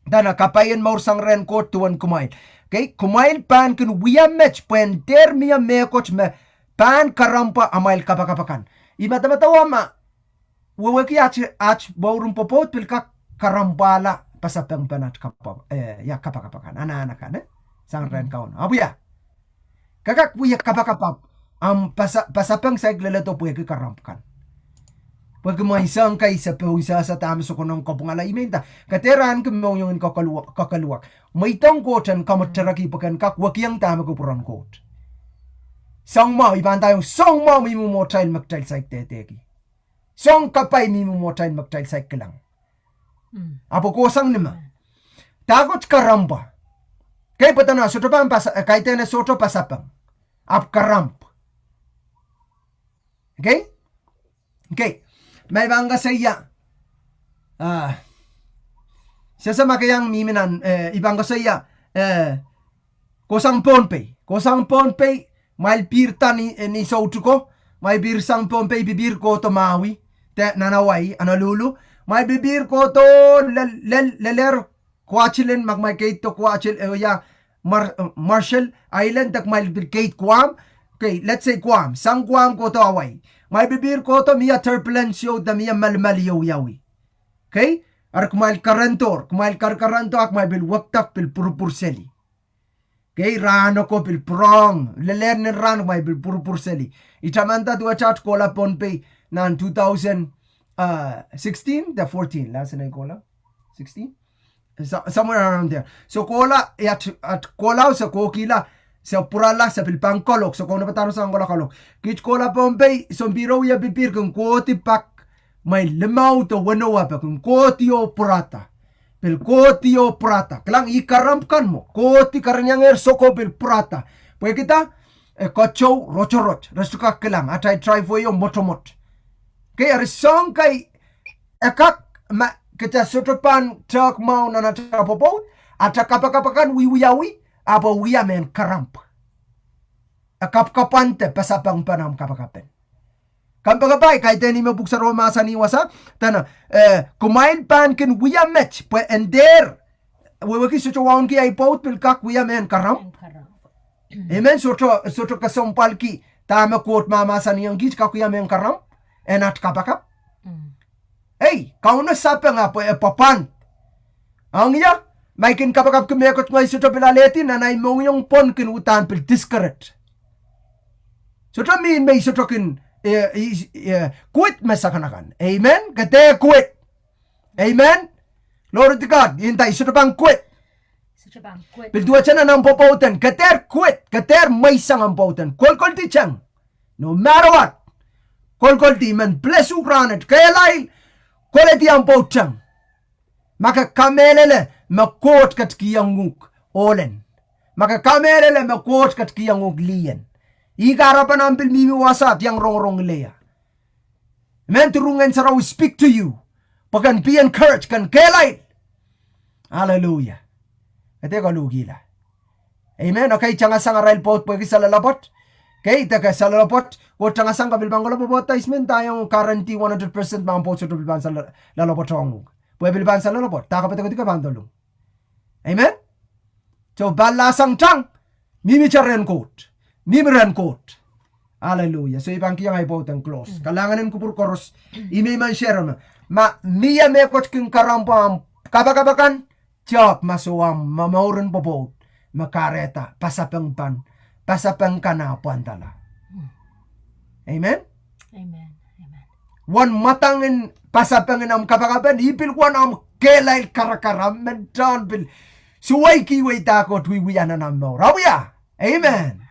Dana kapayan maursang ren kot tuan kumail. Okay, kumail pan kun wiya match. Puen der miya mekot me. Pan karampa amail kapakapakan. Imata-matawa ma. Wawaki ach baurum Pwopwoud pilka karambala pasapang panat kapakapakan. Ana-ana kan sang ren kaon. Abuya. Kakak buya kapakapap. Pasapang saglalato puya ki karampan. Pag maisang kay sa pusa sa tama sa kunong kapungala imenta. Kateran kamo yung kakaluwak. May tangkotan kamattaraki pakan kakwakiyang tama ko purang kot. Song mo, iban tayong song mo mi mo tayo magtail sa teteki. Song kapay mi mo tayo magtail sa kilang. Apo kusang nima. Takot karamba. Kaya pata na, soto pa kahit na soto pasapang. Ap karamp. Okay? Okay. May bangga sa iya. Siya sa makayang miminan, ibangga sa iya, kusang ponpay. Kusang ponpay, may pirta ni sautuko, may birsang pompey bibir ko to mawi, te nanaway, analulu, may bibir ko to leler kwachilin, magmay kate to kwachil, Marshall Island, tak may kate kwam, okay, let's say kwam, sang kwam ko to away, may bibir ko to miya turbulence yo, da miya malmaliyo yawi, okay, ar kumail karantor, kumail karkaranto ak may bilwaktak pil purupurseli. Okay, rano ko pil prong. Leler ni rano may pil purupurseli. Itamanta tu achat kola ponpay nan 2016, the 14. Last na kola? 16? Somewhere around there. So kola, at kola sa kokila, sa purala, sa pilpangkolok. So kung napataro sa angkola kalok. Kich kola ponpay, so biro ya bipir kung koti pak, may limaw to wanawa pa kung koti o purata. Pil koti o prata. Klang ikaramkan mo. Koti karanyang soko pil prata. Pwede kita, kocho rochorot. Resto ka kilang. At I try for you motomot. Kaya risong kay, ekak, kita sotopan tak mau na natapopon. At kapakapakan wiwiyawi. Aba wiyamen karamp. Akapkapante pasapang panam kapakapen. Kampagapay, kahit ni mabuksa romasa ni wasa, tana, kumain pan kin wiya match, pues ender, wawaki soto waon ki ay paut pilkak wiya men karam. Amen, soto kasompal ki, tama quote mamasa ni ang gich kakuya men karam, enat kapakap. Hey, kauna sapa nga po, papan. Ang iya, may kin kapakap kumekot ngay soto pilaleti, nanay mong yung pon kin utan pil discourage. Soto may soto kin, quit masakanakan. Amen? Kate quit. Amen? Lord God, hintay, soto bang quit. Pilduat siya na ng Pwopwoudan. Kater quit. Kater may sang pautan. Kol ti chang. No matter what. Kol ti man bless ukranet. Kaya lai, kol ti ang pautang. Maka kamelele, makot kat kiyang nguk. Olen. Maka kamere le me coach kat ki yang oglien. Igarapan ampil mimi wasap yang rong leya. Men turungen sara we speak to you. Pakan be encouraged kan kelait. Hallelujah. Ate ko lugila. Amen. Okay, changa sang rail pot pagi salalapot. Okay, taka salalapot. Ko changa sang kabil bangolo po ismen tayong guarantee 100% mampo sa bilban sa lalapot tong. Pwede bilban sa lalapot. Taka pati ka bandolo. Amen. So balasang chang mimi charen coat. Mimi ren coat. Hallelujah. So ibang kiyang ay po ang close. Kalanganin ko pur koros. Imi man share ma miya me kot king karampo kabakabakan. Tiyak masuwang mamaurin po po. Makareta pasapang kanapuan tala. Amen? Amen. Amen. Wan matangin pasapangin am kabakaban. Ipil wan am kelay karakaram. Mentan bil. Suway kiway takot wiwiyanan am maur. Awya. Amen.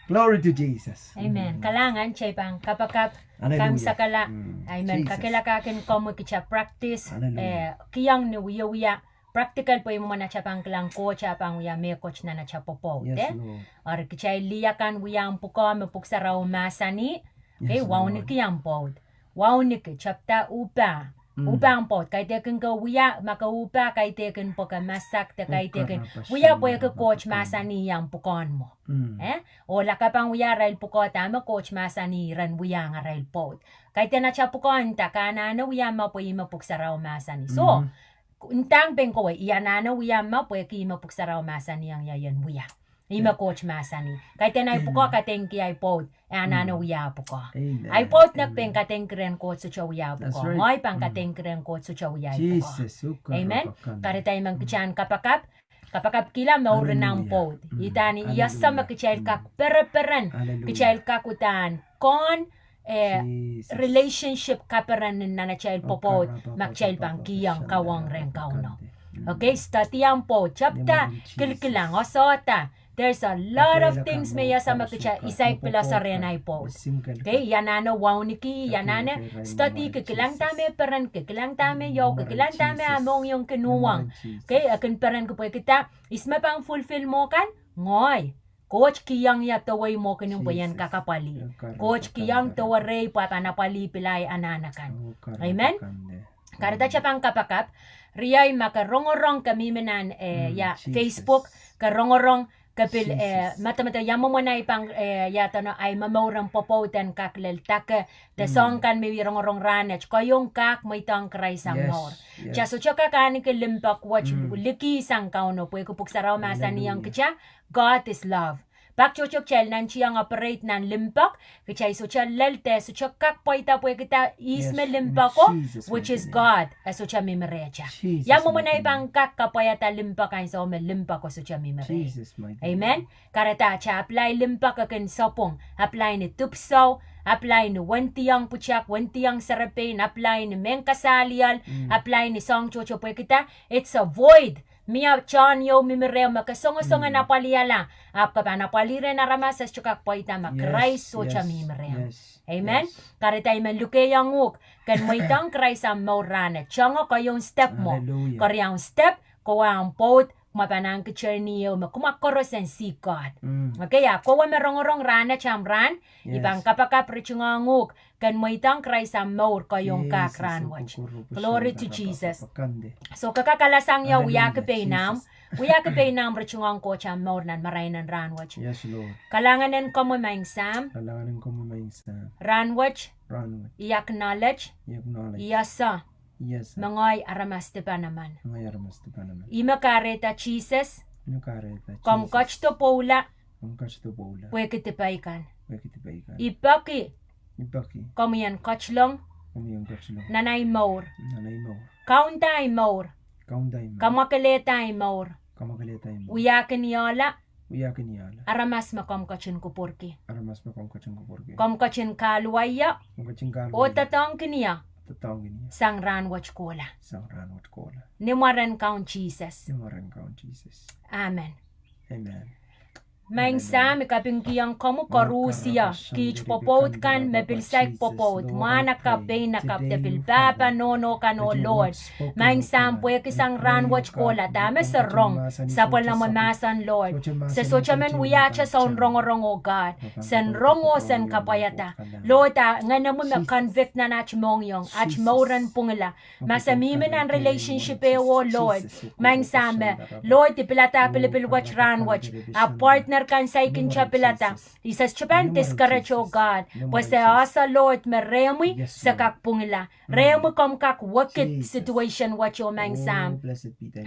Glory to Jesus. Amen. Kalangan chay pang kapakap kam sakala. Amen. Kakilakakin komo kicha practice. Kiyang ni wiya. Practical po yung mga nachapang klang coach apang wiya me coach na nachapopo. Yes, Or kichay liyakan wiya ang puko mapuksa raw masani. Okay, wow ni kiyang pod. Wow ni chapta upa. Upa ang pod. Kay teken ka wiya makaupa kay teken po ka masak te kay teken. Wiya po yung coach masani yang pukon mo. O laka pang wiya rail puko tama coach masani ran wiya nga rail pod. Kay te nachapukon ta kanana wiya mo po yung mapuksa raw masani. So, untang bengko iyanana wiya ma pwe ki ma puksara masani yang yayan wiya ima coach masani kay tenay puko kateng ki ay pod anana wiya puko ay pod nak peng kateng kren coach so wiya puko ngoy pang kateng kren coach so wiya puko amen karitay mang kichan kapakap kila mauren ng pod itani iyasa makichail kak pereperan kichail kakutan kon relationship kaparan na child popot mag-child pang kiyang kawang ren kauno. Okay, statiyang po chapta kilkilang osota. There's a lot of things may sa mag-child isay pila sa renay po. Okay, yanana wawniki yanana stati kikilang tame peran kikilang tame yo kikilang tame among yung kinuwang. Okay, akin peran ko po kita isma pang fulfill mo kan ngoy. Coach kiyang ya taway mo kanyung bayan kakapali. Coach kiyang tawaray papanapali pilay ananakan. Amen? Karita siya pang kapakap, riyay makarongorong kami menan ya Facebook, karongorong kapil mata yamo mo na ipang yata no ay mamawrang popoten kaklel tak the song kan may rongorong ranech koyong kak may tang kray sang mor. Cha so cha kakani ke limpak watch liki sang kauno pwe kupuk saraw masaniyang kicha God is love. Pak chochok chel nan chiyang operate nan limpak kichay so cha lelte so cha kak poita pwe kita isme limpako which is God so cha mimerecha. Yamo mo na ipang kak kapayata limpak ay so me limpako so cha mimere. Amen. Karata cha apply limpak akin sopong apply ni tupsaw apply ni wentiyang puchak wentiyang sarapin apply ni mengkasalial apply ni song chocho pwe kita it's a void. Mia chan yo mimireo makasongo-songo na paliala. Apka pa na palire na ramasas chukak poita makrais so cha mimireo. Amen? Karitay man luke yang uk. Kan mo itang krais ang maurana. Chango kayong step mo. Karyang step, kawa ang pot, mapanang kicherniyo, makumakoros and see God. Okay, kawa merong-rong rana chamran, ibang kapakap richunganguk, kan mo itang krais ang maur kayong kakranwach. Glory to Jesus. So kakakalasang ya uyakapay nam richungang ko cham maur nan marainan ranwach. Yes, Lord. Kalanganin ko mo maingsam. Ranwach. I-acknowledge. Iyasa. Yes. Mangoy aramaste pa naman. Ima kareta Jesus. Kom coach to poula. Pwede tipaikan. Ipaki. Kom yan coach long. Nanay maur. Kaunta ay maur. Kamakaleta ay maur. Uyakin yola. Aramas makom kachin kupurki. Kom kachin kaluaya. O tatong kiniya. Sang ranwach kola. Nimaran count Jesus. Amen. Main sam ikaping kiyang komu korusia kich popot kan mepilsek popot mana kape na kapte pilpapa no kan o Lord. Main sam pwe kisang ran watch kola dame sa rong sapol na mamasan Lord. Sa sochamen wiyacha sa rong o God. Sen rongo sen kapayata. Lord nga namu me convict na nach mongyong ach mauran pungila. Masamimin ang relationship e o Lord. Main sam Lord tipilata pilipil watch ran watch. A partner kan sa ikin chapilata. Isas chapan discourage o God. Pues asa Lord me reamoy sa kakpungila. Reamoy kom kak wicked situation what yo mang sam.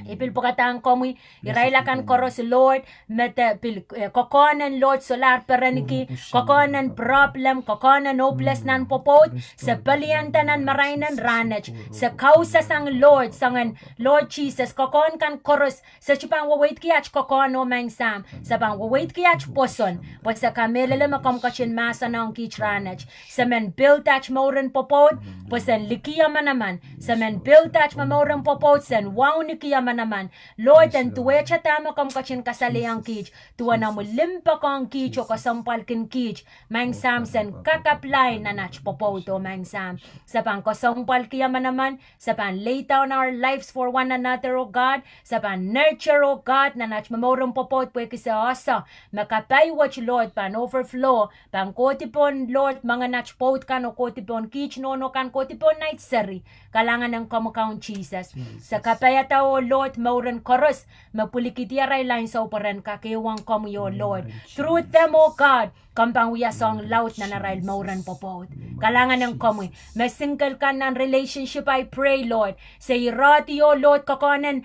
Ipil pokatang komoy irailakan koros Lord met pil kokonan Lord solar pereniki kokonan problem kokonan hopeless nan popot sa paliantanan marainan ranach sa kausa sang Lord sangan Lord Jesus kokon kan koros sa chupang wawait kiach kokon o mang sam sa bang wawait kiach poson but sa kamelele makom kachin masa na ang kich ranach sa men build touch moren popot pues en likiya manaman sa men build touch mamorang popot sen wow ni kiya manaman Lord en tuwe cha tama kom kachin kasali ang kich tuwa na mo limpa ko ang kich o kasampal kin kich mang sam sen kakaplay na nach popot o mang sam sa pang kasampal kiya manaman sa pang lay down our lives for one another o God sa pang nurture o God na nach mamorang popot pwe kisa asa makapay watch Lord pan overflow pan kotipon Lord mga nach pot kan o kotipon kich no kan kotipon night seri kalangan ng kamukhaon Jesus sa kapayata o Lord mauran koros mapulikitiya ray line sa operan kakewang kamuyo Lord through them o God kampang wiya song laut na naray mauran popot kalangan ng kamuy may single kan ng relationship I pray Lord sa irati o Lord kakonan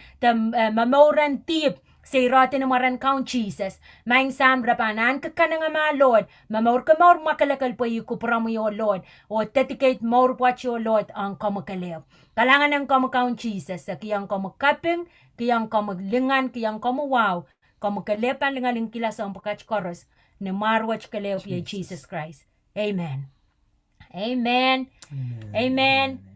mamauran tip sa irati na maran kaon Jesus maing sam rapanan kakana nga mga Lord mamaur ka maur makalakal po yukupra mo yo Lord o dedicate maur po yo Lord ang kamakalew kalangan ng kamakaon Jesus sa kiyang kamakaping kiyang kamaglingan kiyang kamawaw kamakalepan lingaling kila sa ang pakach koros na marwach kalew piya Jesus Christ Amen Amen Amen